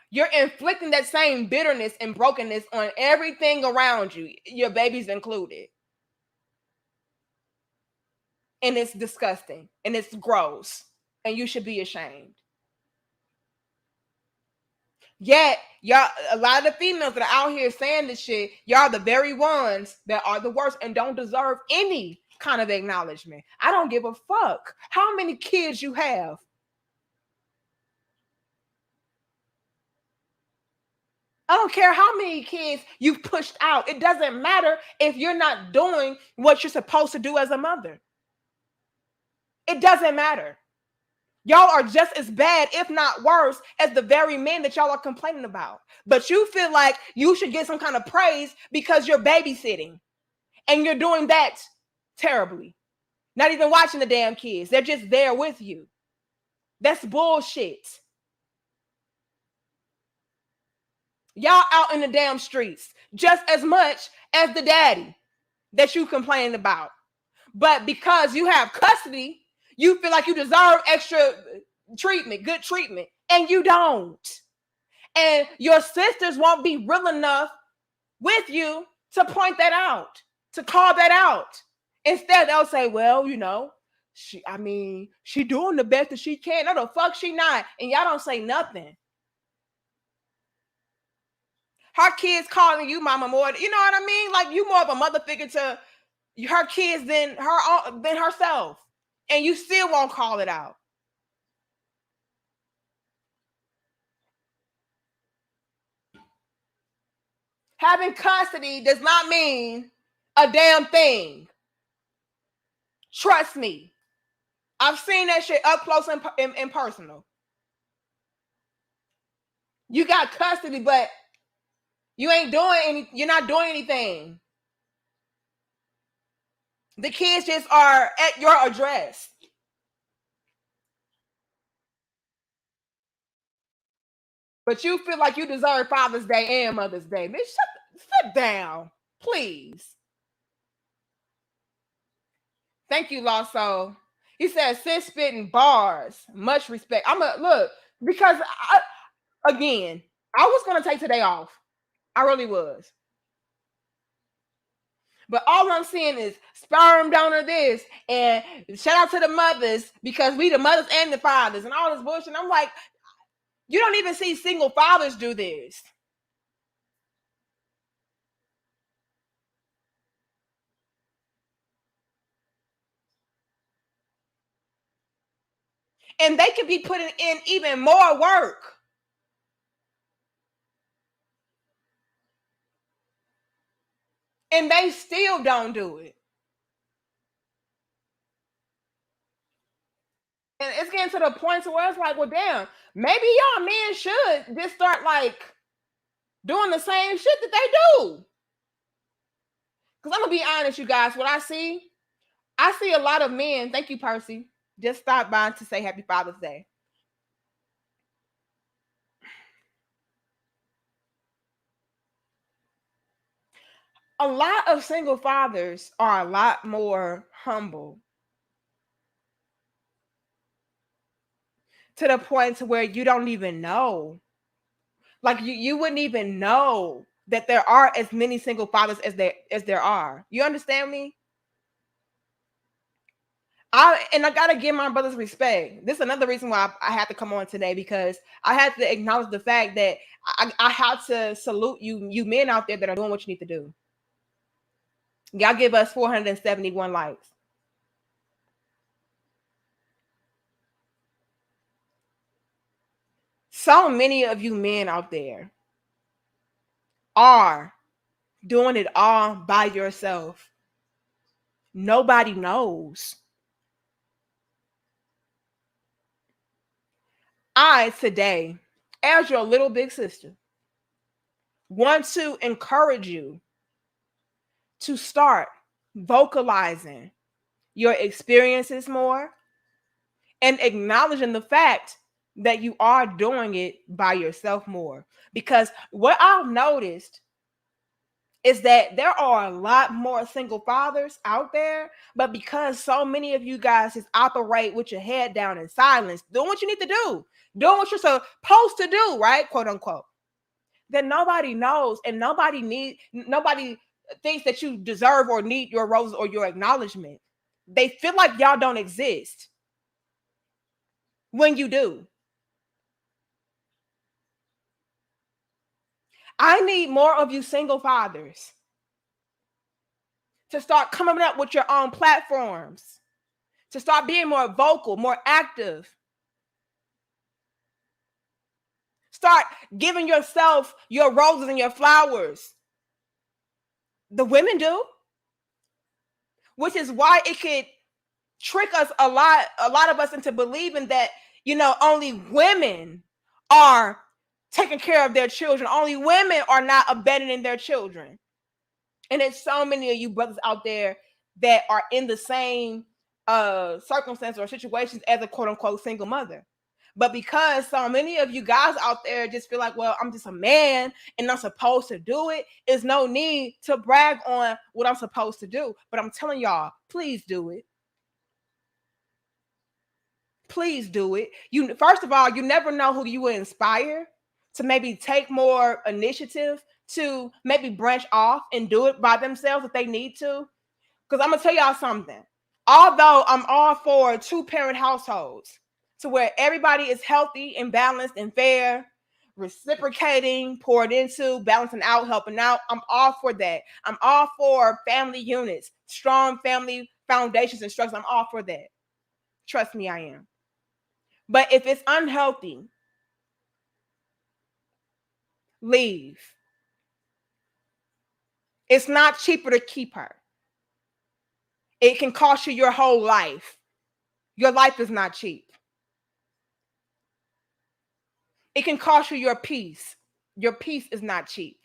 You're inflicting that same bitterness and brokenness on everything around you, your babies included. And it's disgusting and it's gross, and you should be ashamed. Yet, y'all, a lot of the females that are out here saying this shit, y'all the very ones that are the worst and don't deserve any kind of acknowledgement. I don't give a fuck how many kids you have. I don't care how many kids you've pushed out. It doesn't matter if you're not doing what you're supposed to do as a mother. It doesn't matter. Y'all are just as bad, if not worse, as the very men that y'all are complaining about. But you feel like you should get some kind of praise because you're babysitting. And you're doing that terribly. Not even watching the damn kids. They're just there with you. That's bullshit. Y'all out in the damn streets just as much as the daddy that you complained about. But because you have custody, you feel like you deserve extra treatment, good treatment, and you don't. And your sisters won't be real enough with you to point that out, to call that out. Instead, they'll say, well, you know, she doing the best that she can. No, the fuck she not. And y'all don't say nothing. Her kids calling you mama more, you know what I mean? Like you more of a mother figure to her kids than herself. And you still won't call it out. Having custody does not mean a damn thing. Trust me. I've seen that shit up close and personal. You got custody, but you're not doing anything. The kids just are at your address. But you feel like you deserve Father's Day and Mother's Day. Bitch, sit down, please. Thank you, Lost Soul. He said, sis spitting bars. Much respect. Look, because again, I was going to take today off. I really was. But all I'm seeing is sperm donor this and shout out to the mothers because we the mothers and the fathers and all this bullshit. And I'm like, you don't even see single fathers do this. And they could be putting in even more work. And they still don't do it. And it's getting to the point to where it's like, well, damn, maybe y'all men should just start like doing the same shit that they do. Because I'm gonna be honest, you guys, what I see a lot of men. Thank you, Percy. Just stopped by to say Happy Father's Day. A lot of single fathers are a lot more humble to the point to where you don't even know. Like you wouldn't even know that there are as many single fathers as there are. You understand me? I gotta give my brothers respect. This is another reason why I had to come on today because I had to acknowledge the fact that I have to salute you men out there that are doing what you need to do. Y'all give us 471 likes. So many of you men out there are doing it all by yourself. Nobody knows. I today, as your little big sister, want to encourage you to start vocalizing your experiences more and acknowledging the fact that you are doing it by yourself more. Because what I've noticed is that there are a lot more single fathers out there, but because so many of you guys just operate with your head down in silence, doing what you need to do, doing what you're supposed to do, right? Quote unquote. Then nobody knows and nobody thinks that you deserve or need your roses or your acknowledgement. They feel like y'all don't exist when you do. I need more of you single fathers to start coming up with your own platforms, to start being more vocal, more active. Start giving yourself your roses and your flowers. The women do, which is why it could trick us a lot of us into believing that, only women are taking care of their children. Only women are not abandoning their children. And there's so many of you brothers out there that are in the same circumstance or situations as a quote unquote single mother. But because so many of you guys out there just feel like, well, I'm just a man and I'm supposed to do it, there's no need to brag on what I'm supposed to do. But I'm telling y'all, please do it. Please do it. First of all, you never know who you will inspire to maybe take more initiative, to maybe branch off and do it by themselves if they need to. Because I'm going to tell y'all something. Although I'm all for 2-parent households to where everybody is healthy and balanced and fair, reciprocating, poured into, balancing out, helping out, I'm all for that. I'm all for family units, strong family foundations and structures. I'm all for that. Trust me, I am. But if it's unhealthy, leave. It's not cheaper to keep her. It can cost you your whole life. Your life is not cheap. It can cost you your peace. Your peace is not cheap.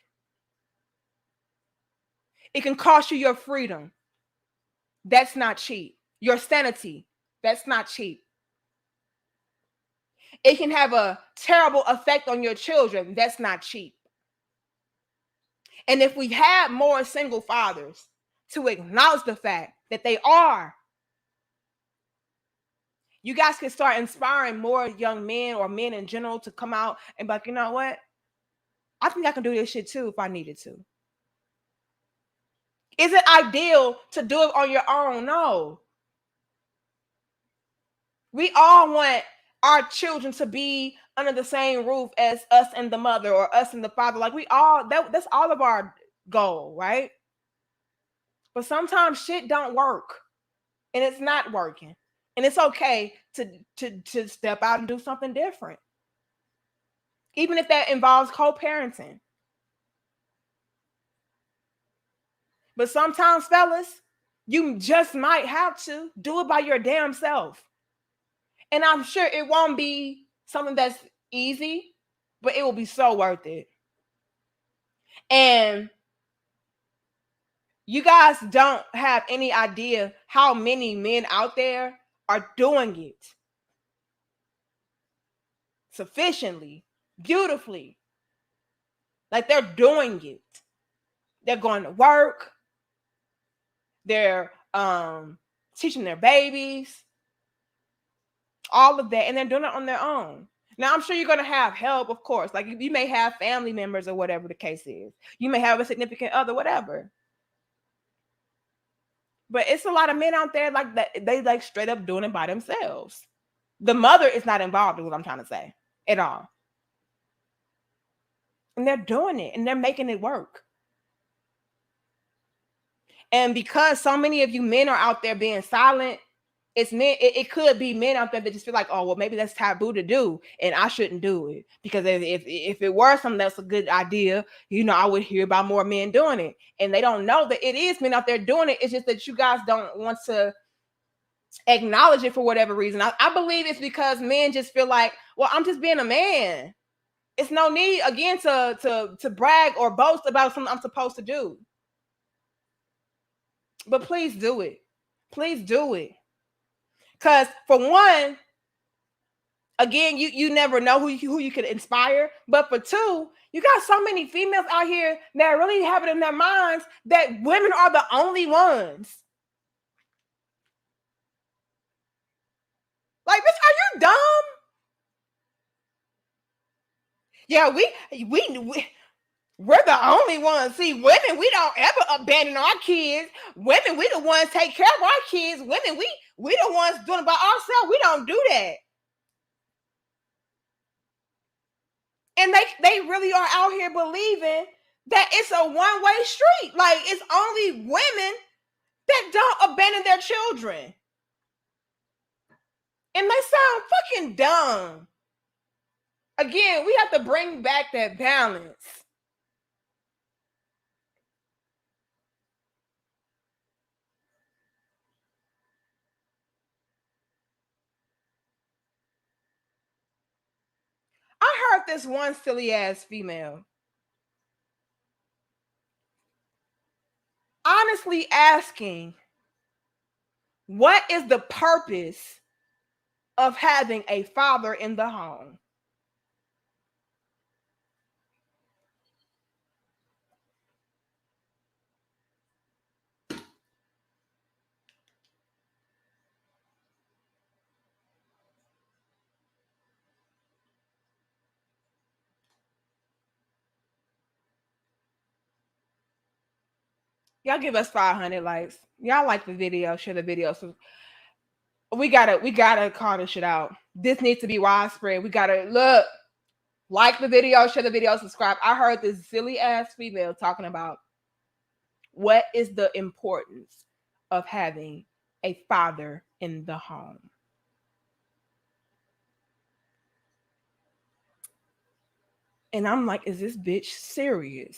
It can cost you your freedom. That's not cheap. Your sanity. That's not cheap. It can have a terrible effect on your children. That's not cheap. And if we had more single fathers to acknowledge the fact that they are, you guys can start inspiring more young men or men in general to come out and be like, you know what? I think I can do this shit too if I needed to. Is it ideal to do it on your own? No. We all want our children to be under the same roof as us and the mother or us and the father. Like that's all of our goal, right? But sometimes shit don't work and it's not working. And it's okay to step out and do something different. Even if that involves co-parenting. But sometimes, fellas, you just might have to do it by your damn self. And I'm sure it won't be something that's easy, but it will be so worth it. And you guys don't have any idea how many men out there are doing it sufficiently, beautifully. Like they're doing it. They're going to work. They're teaching their babies. All of that. And they're doing it on their own. Now, I'm sure you're going to have help, of course. Like you may have family members or whatever the case is. You may have a significant other, whatever. But it's a lot of men out there like that. They like straight up doing it by themselves. The mother is not involved in what I'm trying to say at all. And they're doing it and they're making it work. And because so many of you men are out there being silent, it's men. It could be men out there that just feel like, oh, well, maybe that's taboo to do, and I shouldn't do it because if it were something that's a good idea, I would hear about more men doing it, and they don't know that it is men out there doing it. It's just that you guys don't want to acknowledge it for whatever reason. I believe it's because men just feel like, well, I'm just being a man. It's no need again to brag or boast about something I'm supposed to do. But please do it. Please do it. Because for one, again, you never know who you could inspire. But for two, you got so many females out here that really have it in their minds that women are the only ones. Like, bitch, are you dumb? Yeah, we're the only ones. See, women, we don't ever abandon our kids. Women, we the ones take care of our kids. Women, we the ones doing it by ourselves. We don't do that. And they really are out here believing that it's a one-way street. Like, it's only women that don't abandon their children. And they sound fucking dumb. Again, we have to bring back that balance. I heard this one silly ass female honestly asking, what is the purpose of having a father in the home? Y'all give us 500 likes. Y'all like the video, share the video. So we gotta call this shit out. This needs to be widespread. We gotta look, like the video, share the video, subscribe. I heard this silly ass female talking about what is the importance of having a father in the home. And I'm like, is this bitch serious?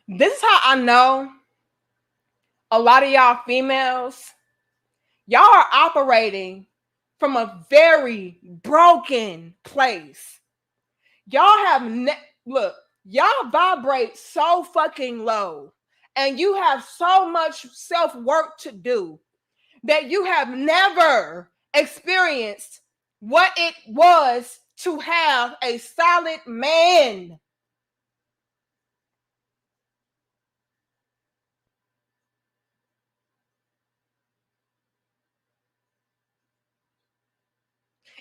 This is how I know a lot of y'all females, y'all are operating from a very broken place. Y'all have look, y'all vibrate so fucking low, and you have so much self-work to do that you have never experienced what it was to have a solid man.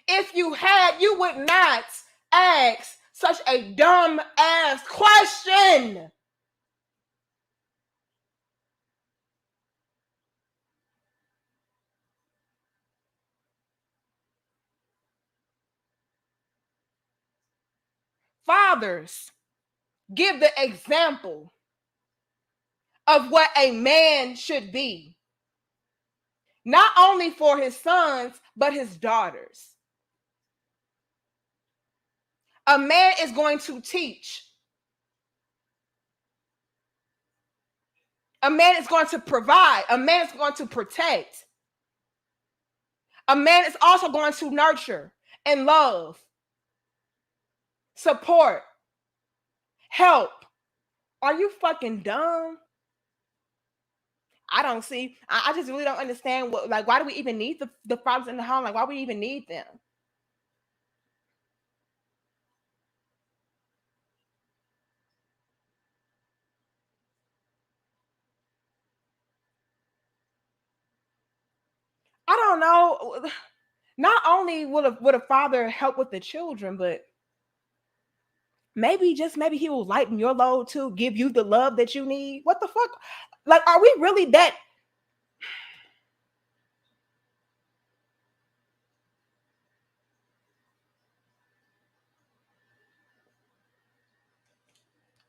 If you had, you would not ask such a dumb ass question. Fathers, give the example of what a man should be, not only for his sons, but his daughters. A man is going to teach. A man is going to provide. A man is going to protect. A man is also going to nurture and love, support, help. Are you fucking dumb? I don't see. I just really don't understand what, like, why do we even need the fathers in the home? Like, why we even need them? I don't know. Not only would a father help with the children, but maybe just maybe he will lighten your load too, give you the love that you need. What the fuck? Like, are we really that?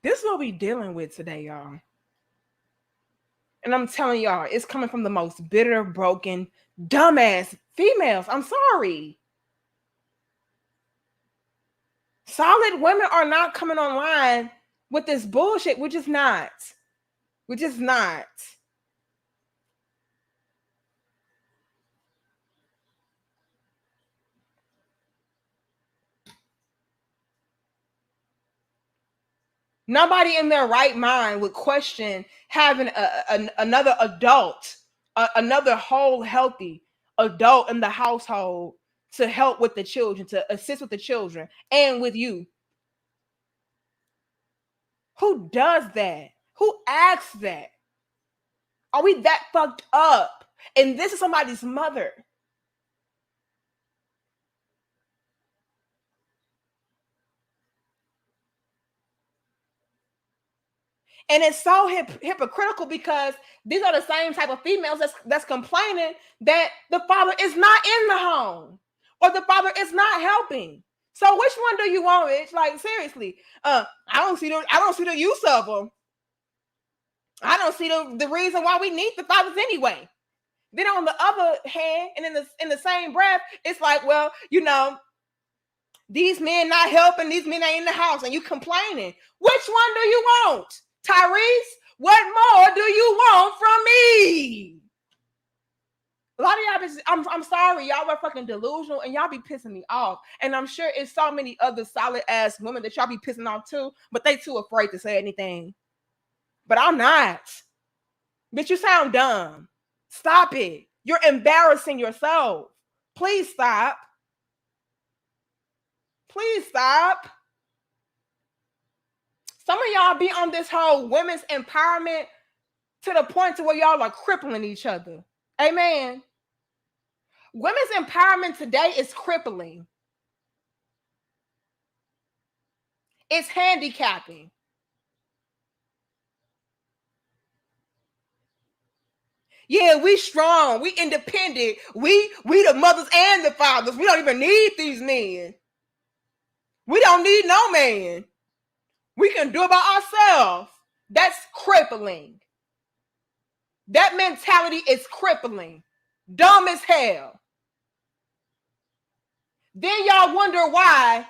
This is what we dealing with today, y'all. And I'm telling y'all, it's coming from the most bitter, broken, dumbass females. I'm sorry. Solid women are not coming online with this bullshit. We're just not. We're just not. Nobody in their right mind would question having another adult, another whole, healthy adult in the household to help with the children, to assist with the children and with you. Who does that? Who asks that? Are we that fucked up? And this is somebody's mother. And it's so hypocritical because these are the same type of females that's complaining that the father is not in the home or the father is not helping. So which one do you want, bitch? Like seriously, I don't see the use of them. I don't see the reason why we need the fathers anyway. Then on the other hand, and in the same breath, it's like, well, these men not helping, these men ain't in the house, and you complaining. Which one do you want? Tyrese, what more do you want from me? A lot of y'all, I'm sorry, y'all are fucking delusional, and y'all be pissing me off. And I'm sure it's so many other solid ass women that y'all be pissing off too, but they too afraid to say anything. But I'm not. Bitch, you sound dumb. Stop it. You're embarrassing yourself. Please stop. Please stop. Some of y'all be on this whole women's empowerment to the point to where y'all are crippling each other. Amen. Women's empowerment today is crippling. It's handicapping. Yeah, we strong, we independent, we the mothers and the fathers. We don't even need these men. We don't need no man. We can do it by ourselves. That's crippling. That mentality is crippling. Dumb as hell. Then y'all wonder why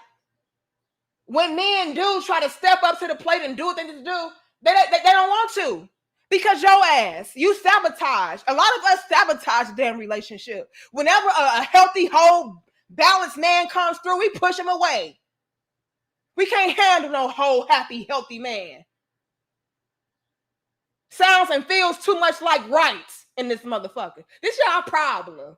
when men do try to step up to the plate and do what they need to do, they don't want to. Because your ass, you sabotage. A lot of us sabotage the damn relationship. Whenever a healthy, whole, balanced man comes through, we push him away. We can't handle no whole, happy, healthy man. Sounds and feels too much like rights in this motherfucker. This y'all problem.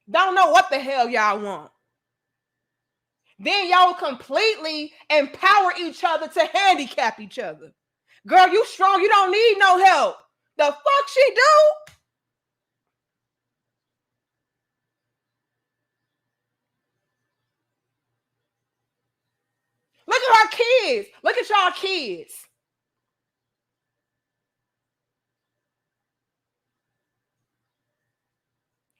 Don't know what the hell y'all want. Then y'all completely empower each other to handicap each other. Girl, you strong. You don't need no help. The fuck she do? Look at our kids. Look at y'all kids.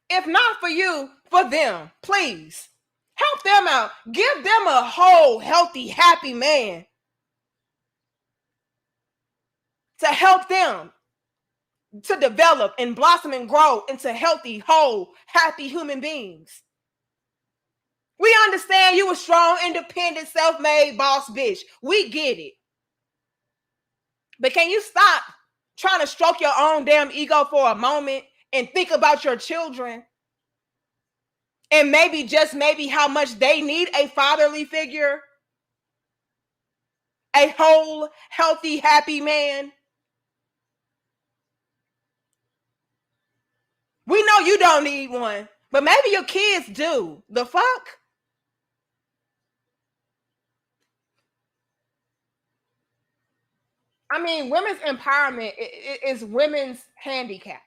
If not for you, for them, please. Help them out. Give them a whole, healthy, happy man to help them to develop and blossom and grow into healthy, whole, happy human beings. We understand you a strong, independent, self-made boss bitch. We get it. But can you stop trying to stroke your own damn ego for a moment and think about your children? And maybe, just maybe, how much they need a fatherly figure? A whole, healthy, happy man? We know you don't need one, but maybe your kids do. The fuck? I mean, women's empowerment is women's handicap.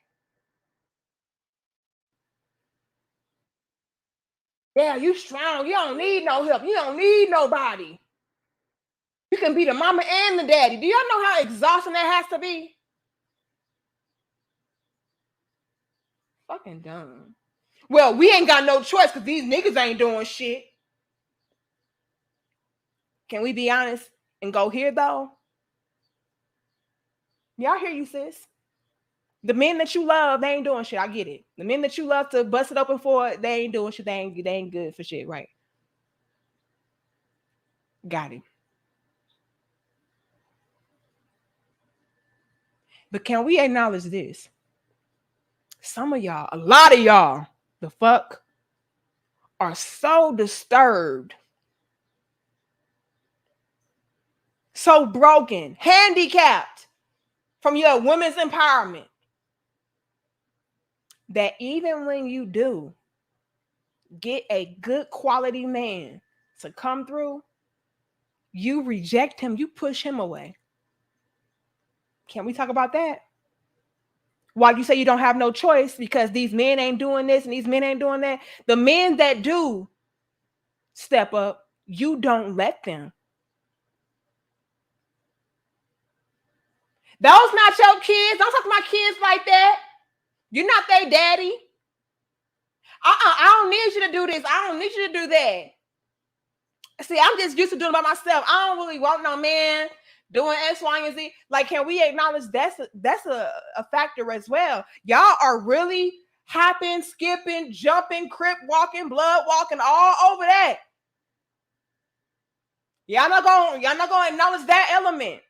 Yeah, you strong. You don't need no help. You don't need nobody. You can be the mama and the daddy. Do y'all know how exhausting that has to be? Fucking dumb. Well, we ain't got no choice because these niggas ain't doing shit. Can we be honest and go here though? Y'all hear you, sis? The men that you love, they ain't doing shit. I get it. The men that you love to bust it open for, they ain't doing shit. They ain't good for shit, right? Got it. But can we acknowledge this? Some of y'all, a lot of y'all, the fuck, are so disturbed, so broken, handicapped from your women's empowerment that even when you do get a good quality man to come through, you reject him, you push him away. Can we talk about that? Why you say you don't have no choice because these men ain't doing this and these men ain't doing that? The men that do step up, you don't let them. Those not your kids. Don't talk to my kids like that. You're not their daddy. I don't need you to do this. I don't need you to do that. See, I'm just used to doing it by myself. I don't really want no man doing X, Y, and Z. Like, can we acknowledge that's a factor as well? Y'all are really hopping, skipping, jumping, crip walking, blood walking, all over that. Y'all not gonna acknowledge that element.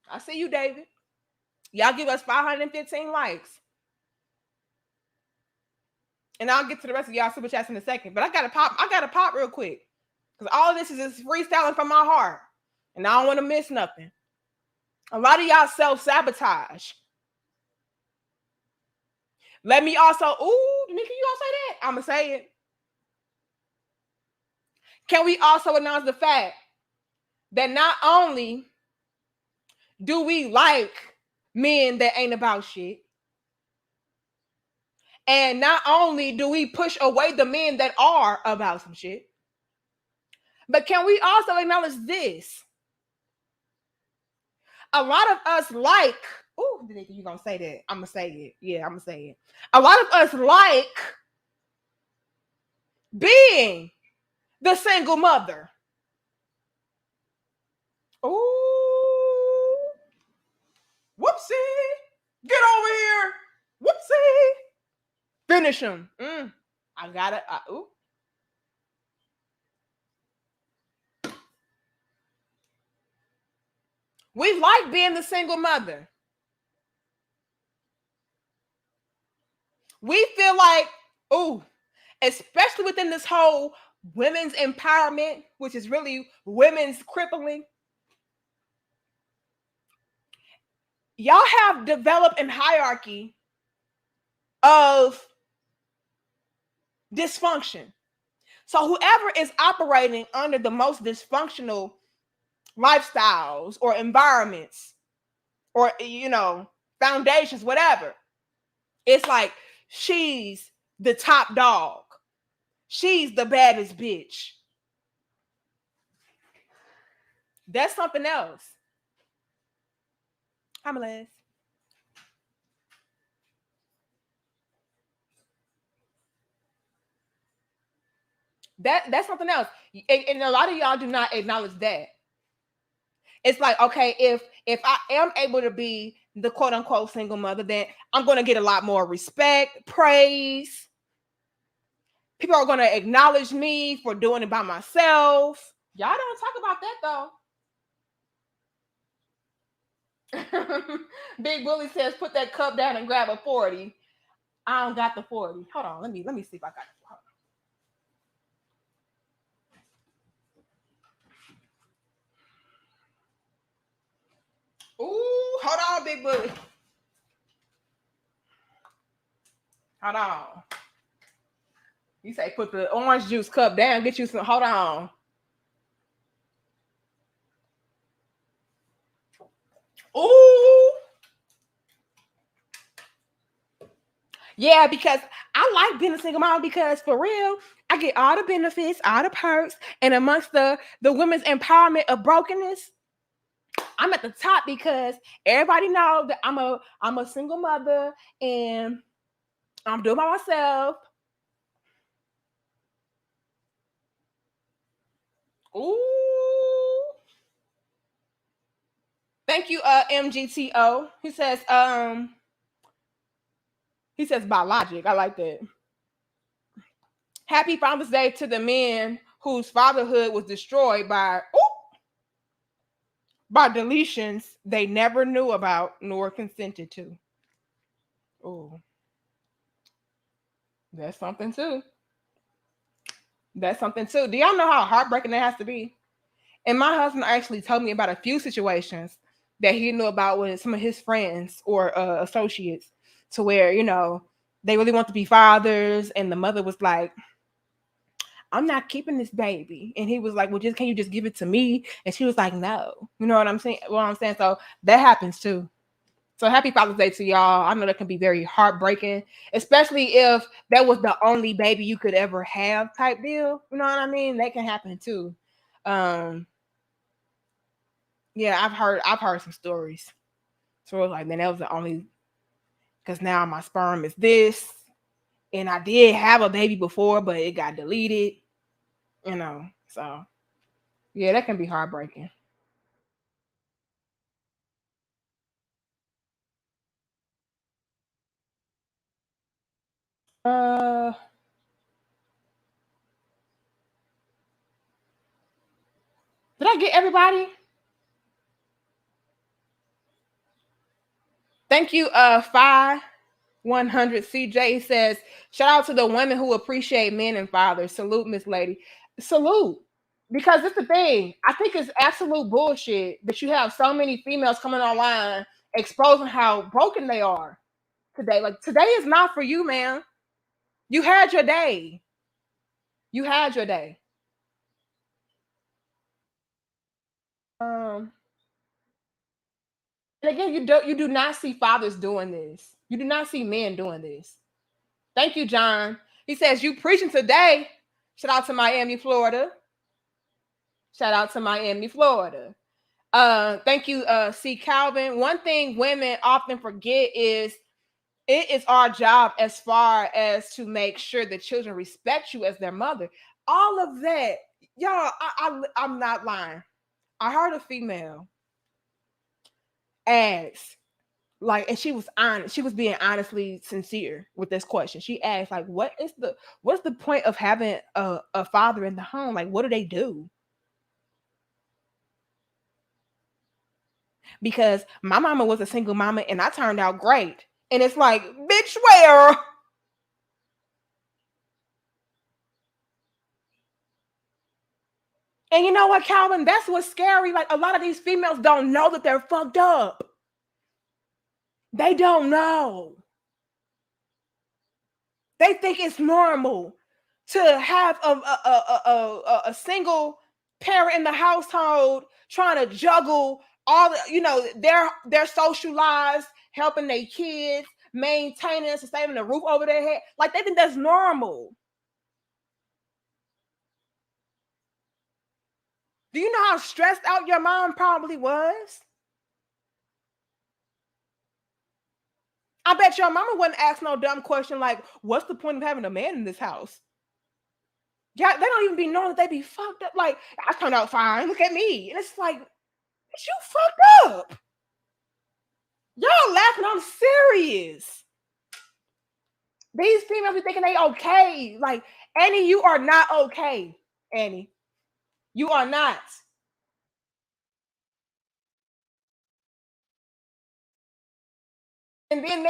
I see you, David. Y'all give us 515 likes. And I'll get to the rest of y'all super chats in a second. But I gotta pop real quick. Because all of this is just freestyling from my heart. And I don't want to miss nothing. A lot of y'all self-sabotage. Let me also, ooh, Nika, you gonna say that? I'ma say it. Can we also announce the fact that not only do we like men that ain't about shit, and not only do we push away the men that are about some shit, but can we also acknowledge this? A lot of us like, ooh, you gonna say that? I'm gonna say it. Yeah, I'm gonna say it. A lot of us like being the single mother. Ooh, whoopsie. Get over here. Whoopsie. Finish him. I got it. Ooh. We like being the single mother. We feel like, ooh, especially within this whole women's empowerment, which is really women's crippling. Y'all have developed a hierarchy of dysfunction. So whoever is operating under the most dysfunctional lifestyles or environments or, foundations, whatever, it's like she's the top dog. She's the baddest bitch. That's something else. I'm Les. That's something else. And a lot of y'all do not acknowledge that. It's like, okay, if I am able to be the quote unquote single mother, then I'm going to get a lot more respect, praise. People are going to acknowledge me for doing it by myself. Y'all don't talk about that though. Big Willie says, put that cup down and grab a 40. I don't got the 40. Hold on. Let me see if I got it. Ooh, hold on, Big Willie. Hold on. You say put the orange juice cup down, get you some. Hold on. Ooh. Yeah, because I like being a single mom because for real, I get all the benefits, all the perks, and amongst the women's empowerment of brokenness, I'm at the top because everybody knows that I'm a single mother and I'm doing by myself. Ooh. Thank you, MGTO. He says by logic. I like that. Happy Father's Day to the men whose fatherhood was destroyed by deletions they never knew about nor consented to. Oh, that's something too. That's something too. Do y'all know how heartbreaking that has to be? And my husband actually told me about a few situations that he knew about with some of his friends or associates, to where they really want to be fathers, and the mother was like, I'm not keeping this baby. And he was like, well, just can you just give it to me? And she was like, no. You know what I'm saying? What I'm saying? So that happens too. So happy Father's Day to y'all. I know that can be very heartbreaking, especially if that was the only baby you could ever have type deal. You know what I mean? That can happen too. Um, yeah, I've heard some stories. So it was like, man, that was the only, because now my sperm is this. And I did have a baby before, but it got deleted. You know, so yeah, that can be heartbreaking. Uh, did I get everybody? Thank you, 100 CJ says, shout out to the women who appreciate men and fathers. Salute, Miss Lady. Salute. Because it's the thing. I think it's absolute bullshit that you have so many females coming online exposing how broken they are today. Like, today is not for you, man. You had your day. You had your day. Um, and again, you do not see fathers doing this. You do not see men doing this. Thank you, John. He says, you preaching today. Shout out to Miami, Florida. Shout out to Miami, Florida. Thank you, C. Calvin. One thing women often forget is it is our job as far as to make sure the children respect you as their mother. All of that, y'all, I'm not lying. I heard a female ask, like, and she was honest, she was being honestly sincere with this question. She asked, like, what's the point of having a father in the home? Like, what do they do? Because my mama was a single mama and I turned out great. And it's like, bitch, where? And you know what, Calvin? That's what's scary. Like, a lot of these females don't know that they're fucked up. They don't know. They think it's normal to have a single parent in the household trying to juggle all the, their social lives, helping their kids, maintaining and sustaining a roof over their head. Like, they think that's normal. Do you know how stressed out your mom probably was? I bet your mama wouldn't ask no dumb question like, what's the point of having a man in this house? Yeah, they don't even be knowing that they be fucked up. Like, I turned out fine. Look at me. And it's like, you fucked up. Y'all laughing. I'm serious. These females be thinking they okay. Like, Annie, you are not okay. Annie, you are not. And then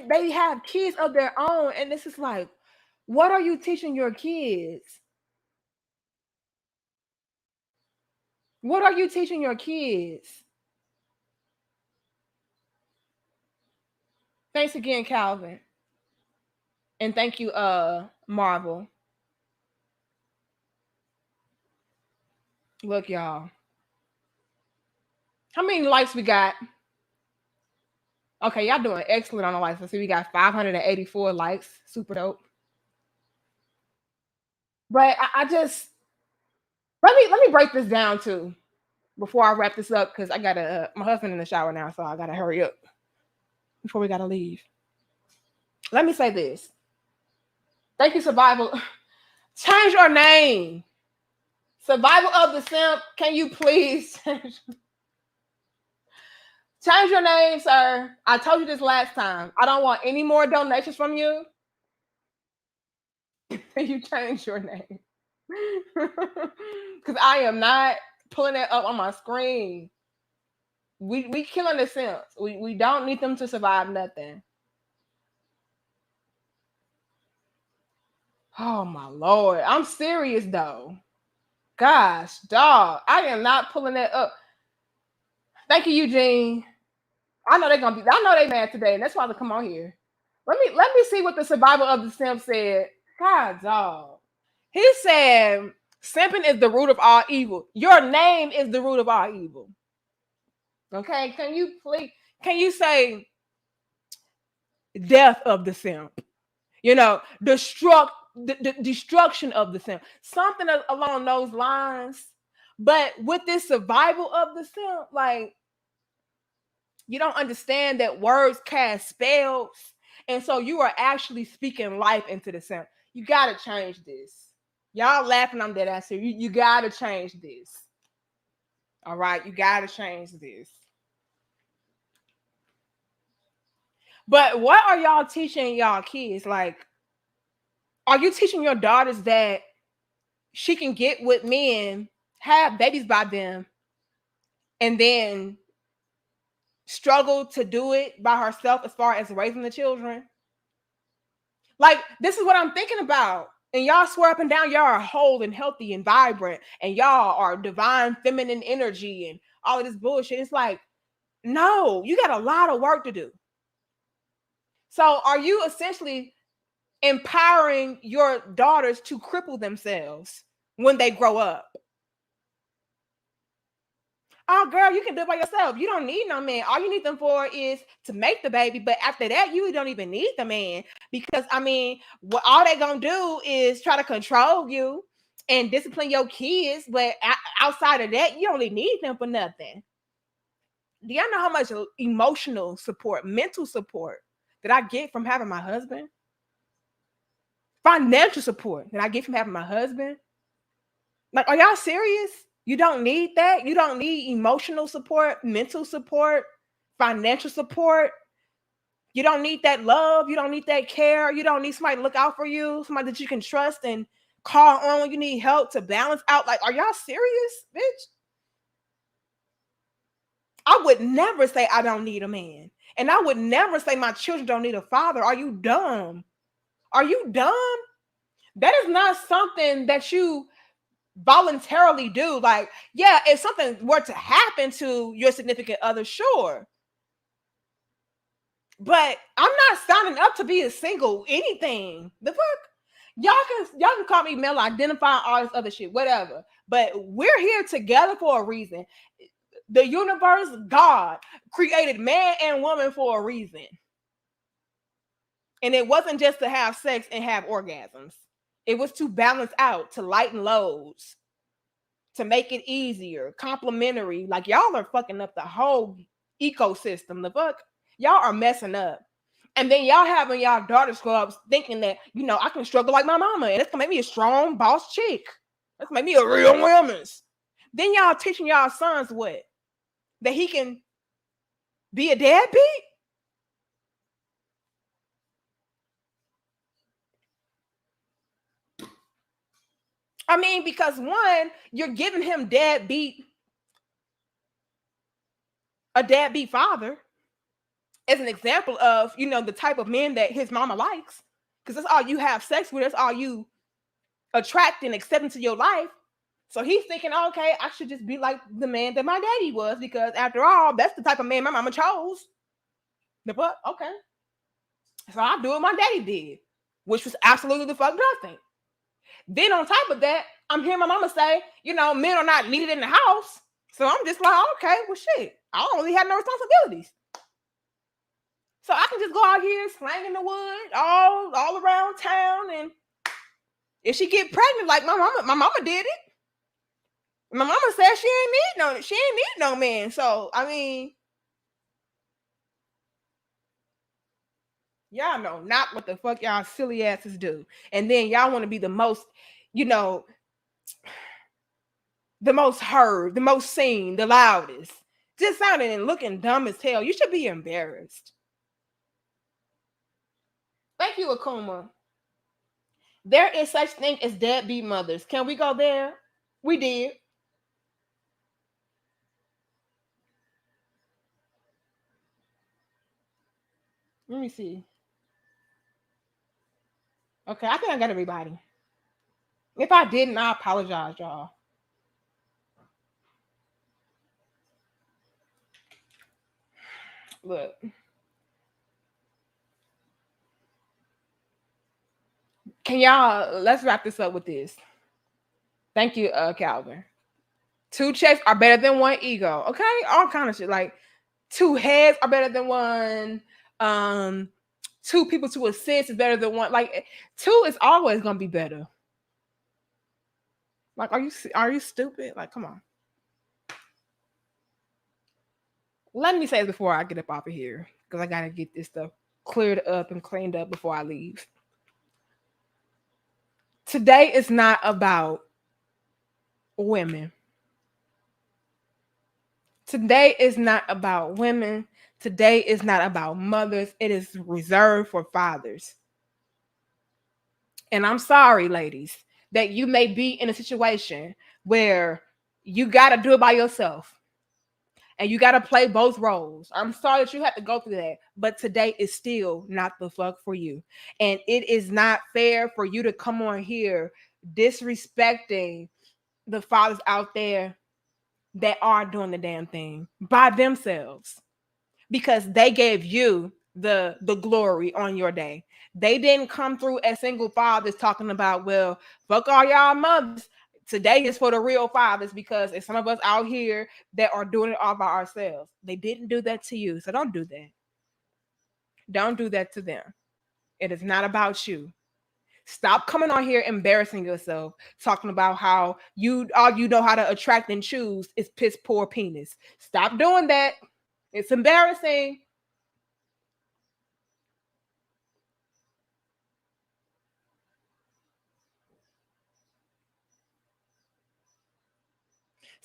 they have kids of their own. And this is like, what are you teaching your kids? What are you teaching your kids? Thanks again, Calvin. And thank you, Marvel. Look, y'all. How many likes we got? Okay, y'all doing excellent on the likes. Let's see, we got 584 likes. Super dope. But I just let me break this down too before I wrap this up because I got my husband in the shower now, so I gotta hurry up before we gotta leave. Let me say this. Thank you, Survival. Change your name. Survival of the Simp. Can you please change your name, sir? I told you this last time. I don't want any more donations from you. You change your name. Because I am not pulling it up on my screen. We killing the Simps. We don't need them to survive nothing. Oh my Lord. I'm serious though. Gosh, dog. I am not pulling that up. Thank you, Eugene. I know they're gonna be. I know they mad today, and that's why they come on here. Let me see what the survival of the Simp said. God, dog. He said, simping is the root of all evil. Your name is the root of all evil. Okay, can you say death of the simp? You know, the destruction of the simp. Something along those lines. But with this survival of the simp, like, you don't understand that words cast spells. And so you are actually speaking life into the simp. You gotta change this. Y'all laughing, I'm dead ass here. You gotta change this. All right, you gotta change this. But what are y'all teaching y'all kids? Like, are you teaching your daughters that she can get with men, have babies by them, and then struggle to do it by herself as far as raising the children? Like, this is what I'm thinking about. And y'all swear up and down y'all are whole and healthy and vibrant, and y'all are divine feminine energy and all of this bullshit. It's like, no, you got a lot of work to do. So are you essentially empowering your daughters to cripple themselves when they grow up? Oh, girl, you can do it by yourself. You don't need no man. All you need them for is to make the baby. But after that, you don't even need the man, because I mean, what all they gonna do is try to control you and discipline your kids. But outside of that, you don't really need them for nothing. Do y'all know how much emotional support, mental support that I get from having my husband? Financial support that I get from having my husband? Like, are y'all serious? You don't need that. You don't need emotional support, mental support, financial support. You don't need that love. You don't need that care. You don't need somebody to look out for you, somebody that you can trust and call on when you need help to balance out. Like, are y'all serious, bitch? I would never say I don't need a man. And I would never say my children don't need a father. Are you dumb? Are you dumb? That is not something that you voluntarily do. Like, yeah, if something were to happen to your significant other, sure. But I'm not signing up to be a single anything. The fuck? Y'all can call me male identifying, all this other shit, whatever. But we're here together for a reason. The universe, God, created man and woman for a reason. And it wasn't just to have sex and have orgasms. It was to balance out, to lighten loads, to make it easier, complementary. Like, y'all are fucking up the whole ecosystem. The fuck? Y'all are messing up. And then y'all having y'all daughters grow up thinking that, I can struggle like my mama, and it's gonna make me a strong boss chick. That's gonna make me a real woman's. Then y'all teaching y'all sons what? That he can be a deadbeat? I mean, because one, you're giving him a deadbeat father as an example of, the type of men that his mama likes. Because that's all you have sex with, that's all you attract and accept into your life. So he's thinking, okay, I should just be like the man that my daddy was, because after all, that's the type of man my mama chose. The fuck? Okay. So I'll do what my daddy did, which was absolutely the fuck nothing. Then on top of that, I'm hearing my mama say, men are not needed in the house. So I'm just like, okay, well, shit, I don't really have no responsibilities. So I can just go out here slanging the wood all around town, and if she get pregnant like my mama did it. My mama said she ain't need no man. So I mean, y'all know not what the fuck y'all silly asses do. And then y'all want to be the most, you know, the most heard, the most seen, the loudest. Just sounding and looking dumb as hell. You should be embarrassed. Thank you, Akuma. There is such thing as deadbeat mothers. Can we go there? We did. Let me see. Okay, I think I got everybody. If I didn't, I apologize, y'all. Look. Can y'all, let's wrap this up with this. Thank you, Calvin. 2 checks are better than 1 ego. Okay, all kind of shit. Like 2 heads are better than 1. 2 people to assist is better than 1. Like 2 is always gonna be better. Like, are you stupid? Like, come on. Let me say this before I get up off of here, because I gotta get this stuff cleared up and cleaned up before I leave. Today is not about women. Today is not about women. Today is not about mothers. It is reserved for fathers. And I'm sorry, ladies, that you may be in a situation where you got to do it by yourself and you got to play both roles. I'm sorry that you have to go through that, but today is still not the fuck for you. And it is not fair for you to come on here disrespecting the fathers out there that are doing the damn thing by themselves, because they gave you the glory on your day. They didn't come through as single fathers talking about, well, fuck all y'all mothers. Today is for the real fathers, because it's some of us out here that are doing it all by ourselves. They didn't do that to you, so don't do that. Don't do that to them. It is not about you. Stop coming on here embarrassing yourself, talking about how all you know how to attract and choose is piss poor penis. Stop doing that. It's embarrassing.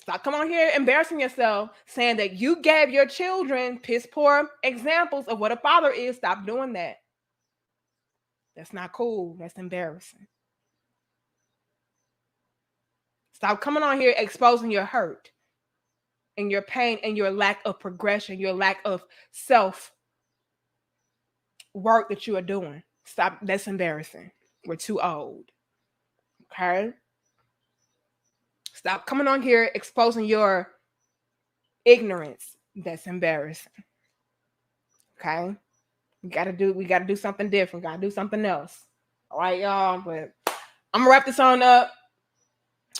Stop coming on here embarrassing yourself, saying that you gave your children piss poor examples of what a father is. Stop doing that. That's not cool. That's embarrassing. Stop coming on here exposing your hurt and your pain and your lack of progression, your lack of self work that you are doing. Stop. That's embarrassing. We're too old. Okay. Stop coming on here exposing your ignorance. That's embarrassing. Okay. We gotta do something different. Gotta do something else. All right, y'all. But I'm gonna wrap this on up.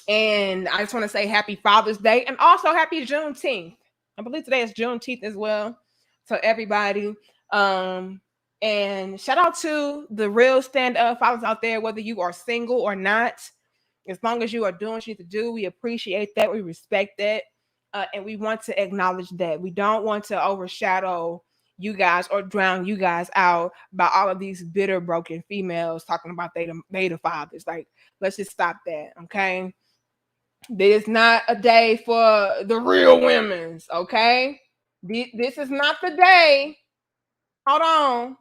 And I just want to say happy Father's Day and also happy Juneteenth. I believe today is Juneteenth as well. So everybody. And shout out to the real stand-up fathers out there, whether you are single or not. As long as you are doing what you need to do, we appreciate that. We respect that. And we want to acknowledge that. We don't want to overshadow you guys or drown you guys out by all of these bitter, broken females talking about they the fathers. Like, let's just stop that, okay? This is not a day for the real women's, okay? This is not the day. Hold on.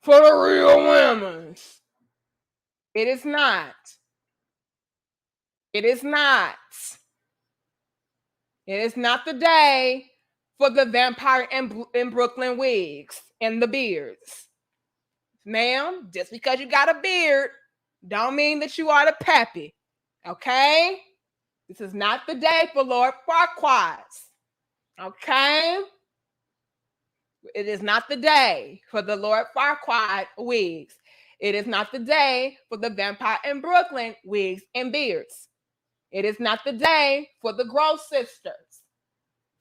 For the real women's. It is not. It is not. It is not the day for the vampire in Brooklyn wigs and the beards. Ma'am, just because you got a beard don't mean that you are the pappy. Okay? This is not the day for Lord Farquaad. Okay? It is not the day for the Lord Farquaad wigs. It is not the day for the vampire in Brooklyn wigs and beards. It is not the day for the Gross sisters.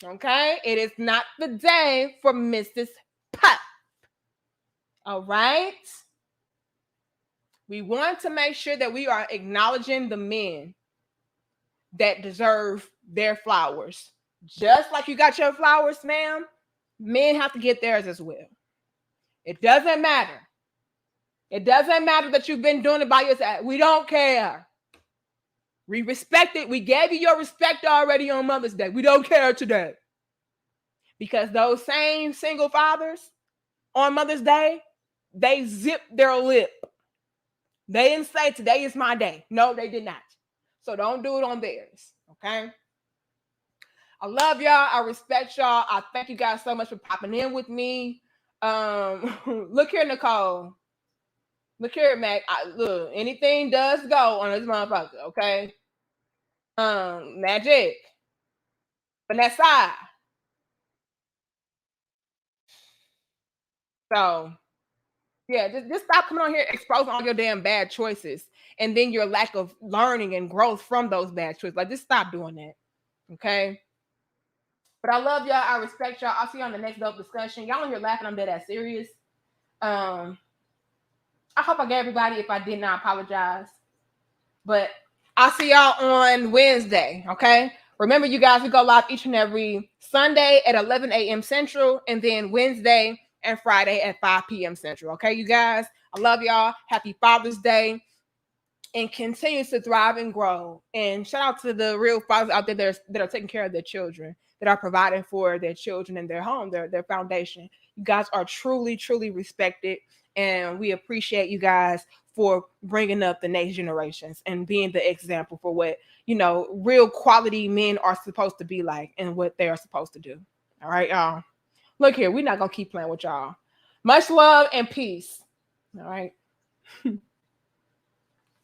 Okay? It is not the day for Mrs. Pup. All right? We want to make sure that we are acknowledging the men that deserve their flowers. Just like you got your flowers, ma'am, men have to get theirs as well. It doesn't matter. It doesn't matter that you've been doing it by yourself. We don't care. We respect it. We gave you your respect already on Mother's Day. We don't care today. Because those same single fathers on Mother's Day, they zipped their lip. They didn't say today is my day. No, they did not. So don't do it on theirs. Okay? I love y'all. I respect y'all. I thank you guys so much for popping in with me. Look here, Nicole. Look here, Mac. Look, anything does go on this motherfucker, okay? Magic. Vanessa. So Yeah, just stop coming on here exposing all your damn bad choices and then your lack of learning and growth from those bad choices. Like, just stop doing that. Okay. But I love y'all. I respect y'all. I'll see you on the next dope discussion. Y'all on here laughing. I'm dead ass serious. Um, I hope I gave everybody. If I did not, apologize. But I'll see y'all on Wednesday. Okay. Remember, you guys, we go live each and every Sunday at 11 a.m. Central, and then Wednesday and Friday at 5 p.m. Central. Okay, you guys. I love y'all. Happy Father's Day. And continue to thrive and grow. And shout out to the real fathers out there that are taking care of their children, that are providing for their children and their home, their foundation. You guys are truly, truly respected. And we appreciate you guys for bringing up the next generations and being the example for what, real quality men are supposed to be like and what they are supposed to do. All right, y'all. Look here, we're not going to keep playing with y'all. Much love and peace. All right.